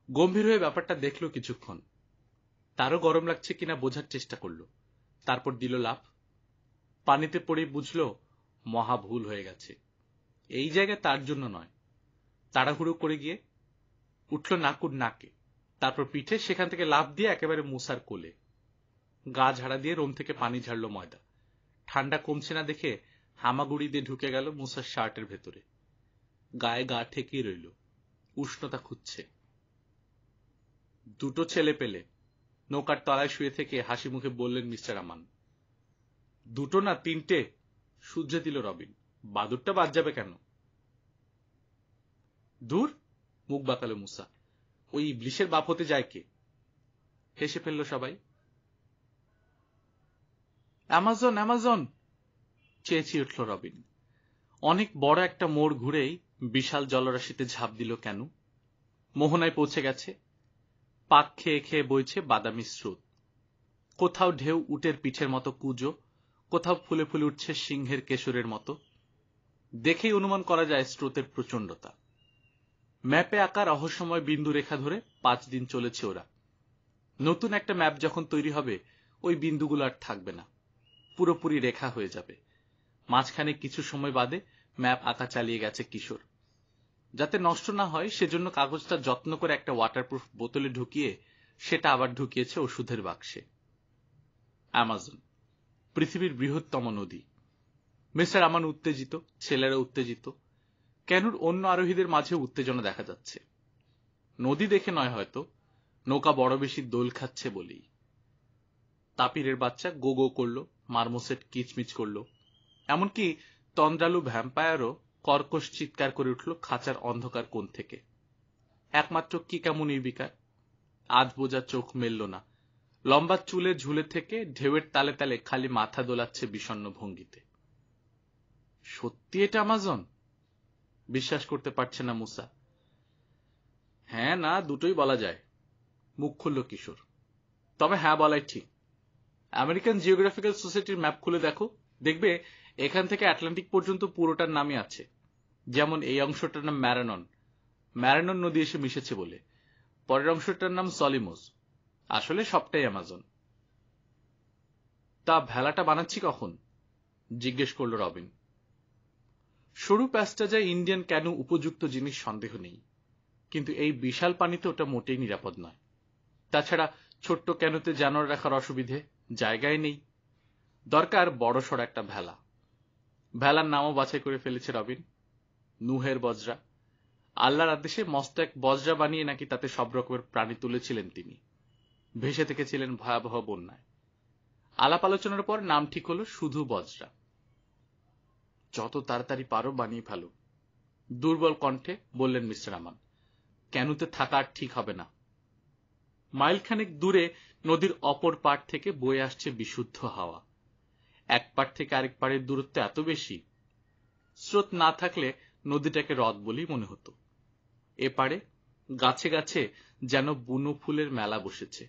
গম্ভীর হয়ে ব্যাপারটা দেখল কিছুক্ষণ। তারও গরম লাগছে কিনা বোঝার চেষ্টা করল। তারপর দিল লাফ। পানিতে পড়ে বুঝল মহা ভুল হয়ে গেছে। এই জায়গায় তার জন্য নয়। তাড়াহুড়ো করে গিয়ে উঠল নাকুর নাকে, তারপর পিঠে, সেখান থেকে লাফ দিয়ে একেবারে মুসার কোলে। গা ঝাড়া দিয়ে রোম থেকে পানি ঝাড়ল ময়দা। ঠান্ডা কমছে না দেখে হামাগুড়ি দিয়ে ঢুকে গেল মুসার শার্টের ভেতরে। গায়ে গা ঠেকিয়ে রইল, উষ্ণতা খুঁজছে। দুটো ছেলে পেলে নৌকার তলায় শুয়ে থেকে হাসি মুখে বললেন মিস্টার আমান। দুটো না, তিনটে, শুধরে দিল রবিন। বাদুরটা বাদ যাবে কেন? দূর, মুখ বাঁকালো মুসা। ওই ইবলিশের বাপ হতে যায় কে? হেসে ফেলল সবাই। অ্যামাজন, অ্যামাজন, চেঁচিয়ে উঠল রবিন। অনেক বড় একটা মোড় ঘুরেই বিশাল জলরাশিতে ঝাঁপ দিল কেন। মোহনায় পৌঁছে গেছে। পাক খেয়ে খেয়ে বইছে বাদামি স্রোত। কোথাও ঢেউ উটের পিঠের মতো কুজো, কোথাও ফুলে ফুলে উঠছে সিংহের কেশরের মতো। দেখেই অনুমান করা যায় স্রোতের প্রচণ্ডতা। ম্যাপে আঁকা রহস্যময় বিন্দু রেখা ধরে 5 দিন চলেছে ওরা। নতুন একটা ম্যাপ যখন তৈরি হবে, ওই বিন্দুগুলো আর থাকবে না, পুরোপুরি রেখা হয়ে যাবে। মাঝখানে কিছু সময় বাদে ম্যাপ আঁকা চালিয়ে গেছে কিশোর। যাতে নষ্ট না হয় সেজন্য কাগজটা যত্ন করে একটা ওয়াটারপ্রুফ বোতলে ঢুকিয়ে সেটা আবার ঢুকিয়েছে ওষুধের বাক্সে। অ্যামাজন, পৃথিবীর বৃহত্তম নদী। মিস্টার আমান উত্তেজিত, ছেলেরা উত্তেজিত। ক্যানুর অন্য আরোহীদের মাঝে উত্তেজনা দেখা যাচ্ছে। নদী দেখে নয় হয়তো, নৌকা বড় বেশি দোল খাচ্ছে বলেই। তাপিরের বাচ্চা গো গো করল, মারমোসেট কিচমিচ করল। এমনকি তন্দ্রালু ভ্যাম্পায়ারও কর্কশ চিৎকার করে উঠল খাঁচার অন্ধকার কোণ থেকে। একমাত্র কি কেমন নির্বিকার, আধ বোঝা চোখ মেলল না। লম্বা চুলে ঝুলে থেকে ঢেউয়ের তালে তালে খালি মাথা দোলাচ্ছে বিষণ্ণ ভঙ্গিতে। সত্যি এটা অ্যামাজন? বিশ্বাস করতে পারছে না মুসা। হ্যাঁ না দুটোই বলা যায়, মুখ খুলল কিশোর। তবে হ্যাঁ বলাই ঠিক। আমেরিকান জিওগ্রাফিক্যাল সোসাইটির ম্যাপ খুলে দেখো, দেখবে এখান থেকে আটলান্টিক পর্যন্ত পুরোটার নামই আছে। যেমন এই অংশটার নাম ম্যারানন, ম্যারানন নদী এসে মিশেছে বলে। পরের অংশটার নাম সলিমোস, আসলে সবটাই অ্যামাজন। তা ভেলাটা বানাচ্ছি কখন? জিজ্ঞেস করল রবিন। সরু প্যাচটা যায় ইন্ডিয়ান ক্যানু উপযুক্ত জিনিস, সন্দেহ নেই। কিন্তু এই বিশাল পানিতে ওটা মোটেই নিরাপদ নয়। তাছাড়া ছোট্ট ক্যানুতে জানোয়ার রাখার অসুবিধে, জায়গায় নেই। দরকার বড়সড় একটা ভেলা। ভেলার নামও বাছাই করে ফেলেছে রবিন, নুহের বজরা। আল্লাহর আদেশে মস্ত এক বজরা বানিয়ে নাকি তাতে সব রকমের প্রাণী তুলেছিলেন তিনি। ভেসে থেকেছিলেন ভয়াবহ বন্যায়। আলাপ আলোচনার পর নাম ঠিক হলো শুধু বজরা। যত তাড়াতাড়ি পারো বানিয়ে ফেলো, দুর্বল কণ্ঠে বললেন মিস্টার আমান। ক্যানুতে থাকা আর ঠিক হবে না। মাইলখানেক দূরে নদীর অপর পাড় থেকে বয়ে আসছে বিশুদ্ধ হাওয়া। এক পাড় থেকে আরেক পাড়ের দূরত্ব এত বেশি, স্রোত না থাকলে নদীটাকে হ্রদ বলেই মনে হতো। এপারে গাছে গাছে যেন বুনো ফুলের মেলা বসেছে।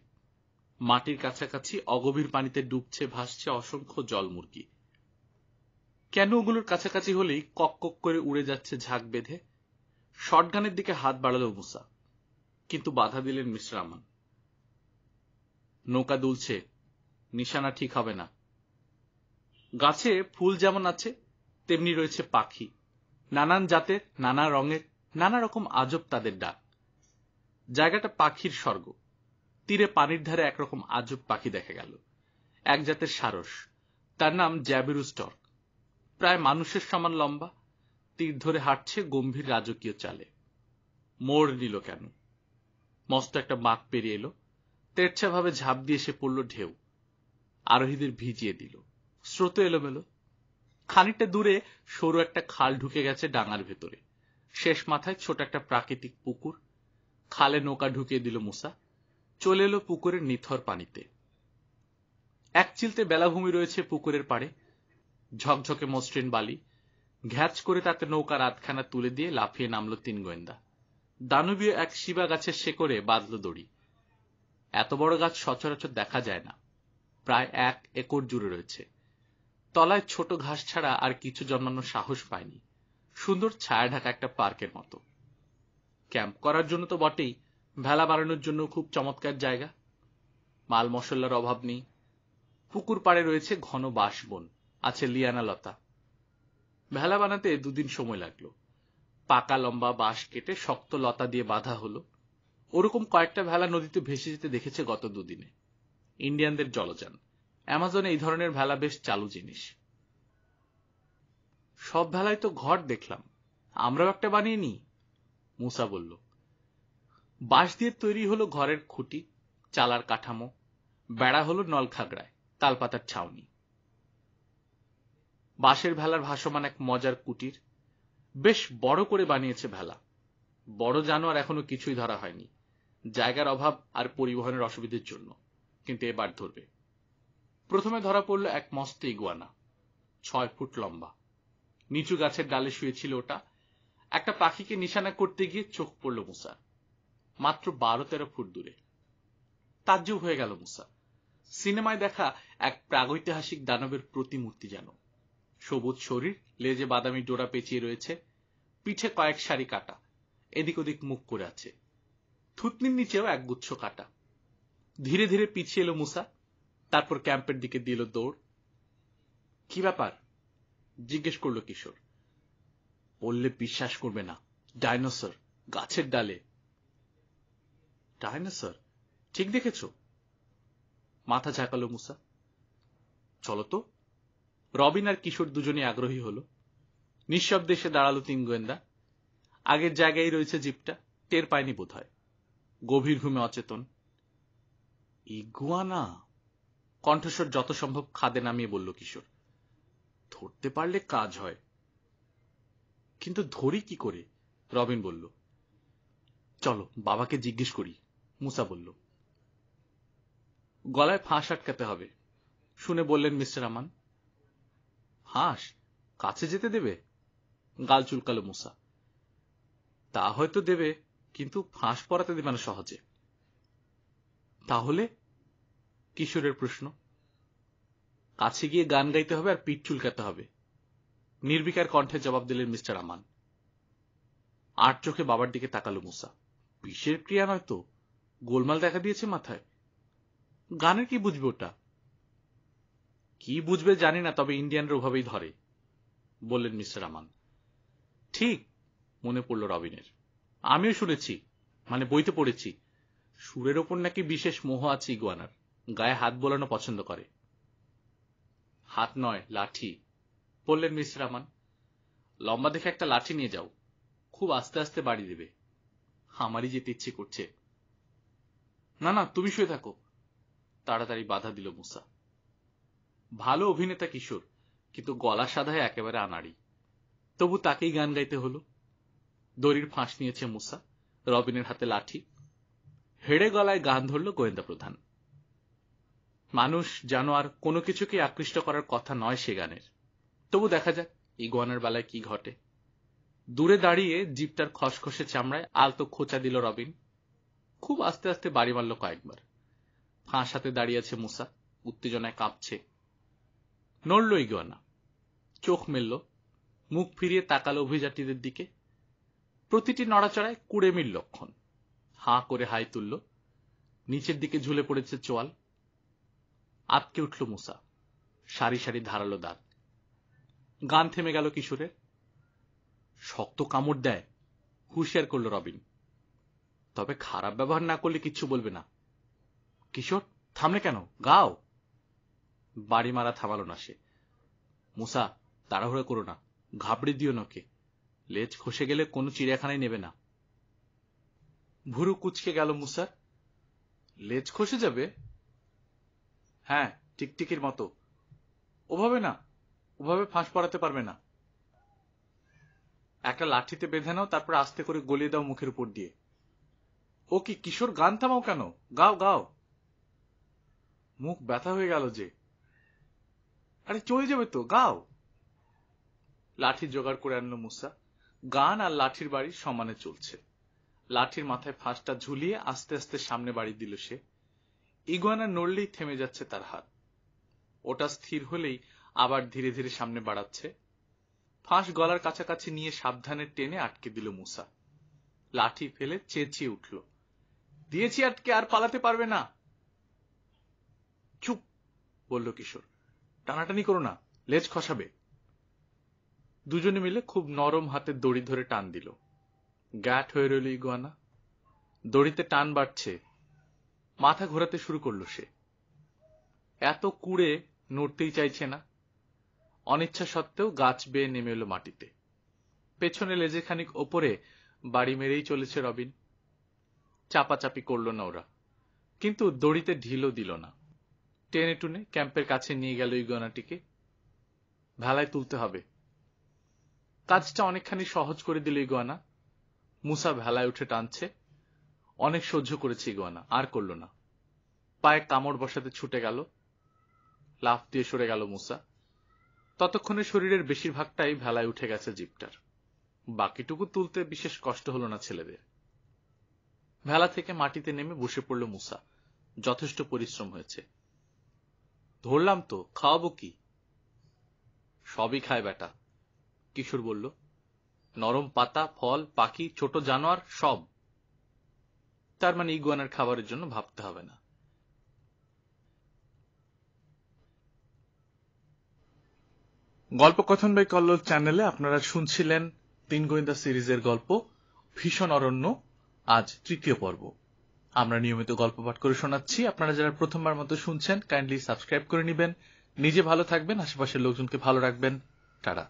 মাটির কাছাকাছি অগভীর পানিতে ডুবছে ভাসছে অসংখ্য জলমুরগি। কেন ওগুলোর কাছাকাছি হলেই কক কক করে উড়ে যাচ্ছে ঝাঁক বেঁধে। শটগানের দিকে হাত বাড়ালো মুসা, কিন্তু বাধা দিলেন মিস্টার আমান। নৌকা দুলছে, নিশানা ঠিক হবে না। গাছে ফুল যেমন আছে তেমনি রয়েছে পাখি, নানান জাতের, নানা রঙের, নানা রকম আজব তাদের ডাক। জায়গাটা পাখির স্বর্গ। তীরে পানির ধারে একরকম আজব পাখি দেখা গেল, এক জাতের সারস। তার নাম জ্যাবিরুস্টর্ক। প্রায় মানুষের সমান লম্বা, তীর ধরে হাঁটছে গম্ভীর রাজকীয় চালে। মোড় নিল কেন? মস্ত একটা বাঁক পেরিয়ে এলো, তেরছা ভাবে ঝাঁপ দিয়ে এসে পড়ল ঢেউ, আরোহীদের ভিজিয়ে দিল। স্রোত এলোমেলো। খানিকটা দূরে সরু একটা খাল ঢুকে গেছে ডাঙার ভেতরে। শেষ মাথায় ছোট একটা প্রাকৃতিক পুকুর। খালে নৌকা ঢুকিয়ে দিল মুসা, চলে এলো পুকুরের নিথর পানিতে। এক চিলতে বেলাভূমি রয়েছে পুকুরের পাড়ে, ঝকঝকে মসৃণ বালি। ঘ্যাচ করে তাতে নৌকার আধখানা তুলে দিয়ে লাফিয়ে নামলো 3 গোয়েন্দা। দানবীয় এক শিবা গাছের শেকড়ে বাঁধল দড়ি। এত বড় গাছ সচরাচর দেখা যায় না, প্রায় 1 একর জুড়ে রয়েছে। তলায় ছোট ঘাস ছাড়া আর কিছু জন্মানোর সাহস পায়নি। সুন্দর ছায়া ঢাকা একটা পার্কের মতো। ক্যাম্প করার জন্য তো বটেই, ভেলা বানানোর জন্য খুব চমৎকার জায়গা। মাল মশলার অভাব নেই। পুকুর পাড়ে রয়েছে ঘন বাঁশবন, আছে লিয়ানা লতা। ভেলা বানাতে 2 দিন সময় লাগলো। পাকা লম্বা বাঁশ কেটে শক্ত লতা দিয়ে বাঁধা হলো। ওরকম কয়েকটা ভেলা নদীতে ভেসে যেতে দেখেছে গত 2 দিনে। ইন্ডিয়ানদের জলযান। অ্যামাজনে এই ধরনের ভেলা বেশ চালু জিনিস। সব ভেলায় তো ঘর দেখলাম, আমরাও একটা বানিয়ে নিই, মুসা বলল। বাঁশ দিয়ে তৈরি হলো ঘরের খুঁটি, চালার কাঠামো, বেড়া হলো নলখাগড়ায়, তালপাতার ছাউনি। বাঁশের ভেলার ভাসমান এক মজার কুটির। বেশ বড় করে বানিয়েছে ভেলা। বড় জানোয়ার এখনো কিছুই ধরা হয়নি, জায়গার অভাব আর পরিবহনের অসুবিধার জন্য, কিন্তু এবার ধরবে। প্রথমে ধরা পড়ল এক মস্ত ইগুয়ানা, 6 ফুট লম্বা। নিচু গাছের ডালে শুয়েছিল ওটা। একটা পাখিকে নিশানা করতে গিয়ে চোখ পড়ল মুসার, মাত্র 12-13 ফুট দূরে। তাজ্জব হয়ে গেল মুসা। সিনেমায় দেখা এক প্রাগৈতিহাসিক দানবের প্রতিমূর্তি যেন। সবুজ শরীর, লেজে বাদামি ডোরা পেঁচিয়ে রয়েছে, পিঠে কয়েক সারি কাটা, এদিক ওদিক মুখ করে আছে। থুতনির নিচেও একগুচ্ছ কাটা। ধীরে ধীরে পিছিয়ে এলো মুসা, তারপর ক্যাম্পের দিকে দিল দৌড়। কি ব্যাপার? জিজ্ঞেস করল কিশোর। বললে বিশ্বাস করবে না, ডাইনোসর, গাছের ডালে। ডাইনোসর? ঠিক দেখেছ? মাথা ঝাঁকালো মুসা। চলো তো। রবিন আর কিশোর দুজনে আগ্রহী হলো। নিঃশব্দে এসে দাঁড়ালো 3 গোয়েন্দা। আগের জায়গায় রয়েছে জিপটা, টের পায়নি বোধ হয়। গভীর ঘুমে অচেতন। ইগুয়ানা? কণ্ঠস্বর যত সম্ভব খাদে নামিয়ে বলল কিশোর। ধরতে পারলে কাজ হয়। কিন্তু ধরি কি করে? রবিন বলল। চলো বাবাকে জিজ্ঞেস করি, মুসা বলল। গলায় ফাঁস আটকাতে হবে, শুনে বললেন মিস্টার আমান। ফাঁস? কাছে যেতে দেবে? গাল চুলকালো মুসা। তা হয়তো দেবে, কিন্তু ফাঁস পরাতে দেবে না সহজে। তাহলে? কিশোরের প্রশ্ন। কাছে গিয়ে গান গাইতে হবে আর পিঠ চুলকাতে হবে, নির্বিকার কণ্ঠে জবাব দিলেন মিস্টার আমান। আর চোখে বাবার দিকে তাকালো মুসা। বিষের ক্রিয়া নয় তো? গোলমাল দেখা দিয়েছে মাথায়? গানের কি বুঝবে ওটা? কি বুঝবে জানি না, তবে ইন্ডিয়ানরা ওভাবেই ধরে, বললেন মিস্টার আমান। ঠিক, মনে পড়ল রবিনের। আমিও শুনেছি, মানে বইতে পড়েছি, সুরের ওপর নাকি বিশেষ মোহ আছে ইগুয়ানার, গায়ে হাত বোলানো পছন্দ করে। হাত নয়, লাঠি, বললেন মিস্টার আমান। লম্বা দেখে একটা লাঠি নিয়ে যাও, খুব আস্তে আস্তে বাড়ি দেবে। আমারই যেতে ইচ্ছে করছে। না না, তুমি শুয়ে থাকো, তাড়াতাড়ি বাধা দিল মুসা। ভালো অভিনেতা কিশোর, কিন্তু গলা সাধায় একেবারে আনাড়ি। তবু তাকেই গান গাইতে হলো। দড়ির ফাঁস নিয়েছে মুসা, রবিনের হাতে লাঠি। হেড়ে গলায় গান ধরল গোয়েন্দা প্রধান। মানুষ জানোয়ার কোনো কিছুকে আকৃষ্ট করার কথা নয় সে গানের। তবু দেখা যাক ইগুয়ানার বেলায় কি ঘটে। দূরে দাঁড়িয়ে জিপটার খসখসে চামড়ায় আলতো খোঁচা দিল রবিন। খুব আস্তে আস্তে বাড়ি মারল কয়েকবার। ফাঁস হাতে দাঁড়িয়ে আছে মুসা, উত্তেজনায় কাঁপছে। নড়ল ইগুয়ানা, চোখ মেলল, মুখ ফিরিয়ে তাকালো অভিযাত্রীদের দিকে। প্রতিটি নড়াচড়ায় কুড়েমির লক্ষণ। হাঁ করে হাই তুলল। নিচের দিকে ঝুলে পড়েছে চোয়াল। আটকে উঠল মুসা, সারি সারি ধারালো দাঁত। গান থেমে গেল কিশোরের। শক্ত কামড় দেয়, হুঁশিয়ার করল রবিন। তবে খারাপ ব্যবহার না করলে কিচ্ছু বলবে না। কিশোর, থামলে কেন? গাও। বাড়ি মারা থামালো না সে। মুসা, তাড়াহুড়া করো না, ঘাবড়ে দিও নকে। লেজ খসে গেলে কোনো চিড়িয়াখানায় নেবে না। ভুরু কুচকে গেল মুসার। লেজ খসে যাবে? হ্যাঁ, টিকটিকির মতো। ওভাবে না, ওভাবে ফাঁস পড়াতে পারবে না। একটা লাঠিতে বেঁধে নাও, তারপর আস্তে করে গলিয়ে দাও মুখের উপর দিয়ে। ও কি কিশোর, গান থামাও কেন? গাও গাও। মুখ ব্যথা হয়ে গেল যে। আরে চলে যাবে তো, গাও। লাঠি জোগাড় করে আনলো মুসা। গান আর লাঠির বাড়ি সমানে চলছে। লাঠির মাথায় ফাঁসটা ঝুলিয়ে আস্তে আস্তে সামনে বাড়ি দিল সে। ইগুয়ানা নড়লেই থেমে যাচ্ছে তার হাত। ওটা স্থির হলেই আবার ধীরে ধীরে সামনে বাড়াচ্ছে। ফাঁস গলার কাছাকাছি নিয়ে সাবধানে টেনে আটকে দিল মুসা। লাঠি ফেলে চেঁচিয়ে উঠল, দিয়েছি আটকে, আর পালাতে পারবে না। চুপ, বলল কিশোর। টানাটানি করো না, লেজ খসাবে। দুজনে মিলে খুব নরম হাতে দড়ি ধরে টান দিল। গ্যাট হয়ে রইল ইগুয়ানা। দড়িতে টান বাড়ছে। মাথা ঘোরাতে শুরু করলো সে। এত কুড়ে নড়তেই চাইছে না। অনিচ্ছা সত্ত্বেও গাছ বেয়ে নেমে এলো মাটিতে। পেছনে লেজে খানিক ওপরে বাড়ি মেরেই চলেছে রবিন। চাপাচাপি করল না ওরা, কিন্তু দড়িতে ঢিলও দিল না। টেনে টুনে ক্যাম্পের কাছে নিয়ে গেল ইগুয়ানাটিকে। ভেলায় তুলতে হবে। কাজটা অনেকখানি সহজ করে দিল ইগুয়ানা। মুসা ভেলায় উঠে টানছে। অনেক সহ্য করেছে ইগুয়ানা, আর করল না। পায়ে কামড় বসাতে ছুটে গেল। লাফ দিয়ে সরে গেল মুসা। ততক্ষণে শরীরের বেশিরভাগটাই ভেলায় উঠে গেছে জিপটার। বাকিটুকু তুলতে বিশেষ কষ্ট হলো না ছেলেদের। ভেলা থেকে মাটিতে নেমে বসে পড়ল মুসা। যথেষ্ট পরিশ্রম হয়েছে। ধরলাম তো, খাওয়াবো কি? সবই খায় বেটা, কিশোর বলল। নরম পাতা, ফল, পাখি, ছোট জানোয়ার, সব। তার মানে ইগুয়ানার খাবারের জন্য ভাবতে হবে না। গল্পকথন বাই কল্লোল চ্যানেলে আপনারা শুনছিলেন 3 গোয়েন্দা সিরিজের গল্প ভীষণ অরণ্য, আজ 3য় পর্ব। আমরা নিয়মিত গল্প পাঠ করে শোনাচ্ছি। আপনারা যারা প্রথমবার মতো শুনছেন, কাইন্ডলি সাবস্ক্রাইব করে নেবেন। নিজে ভালো থাকবেন, আশেপাশের লোকজনকে ভালো রাখবেন। টাটা।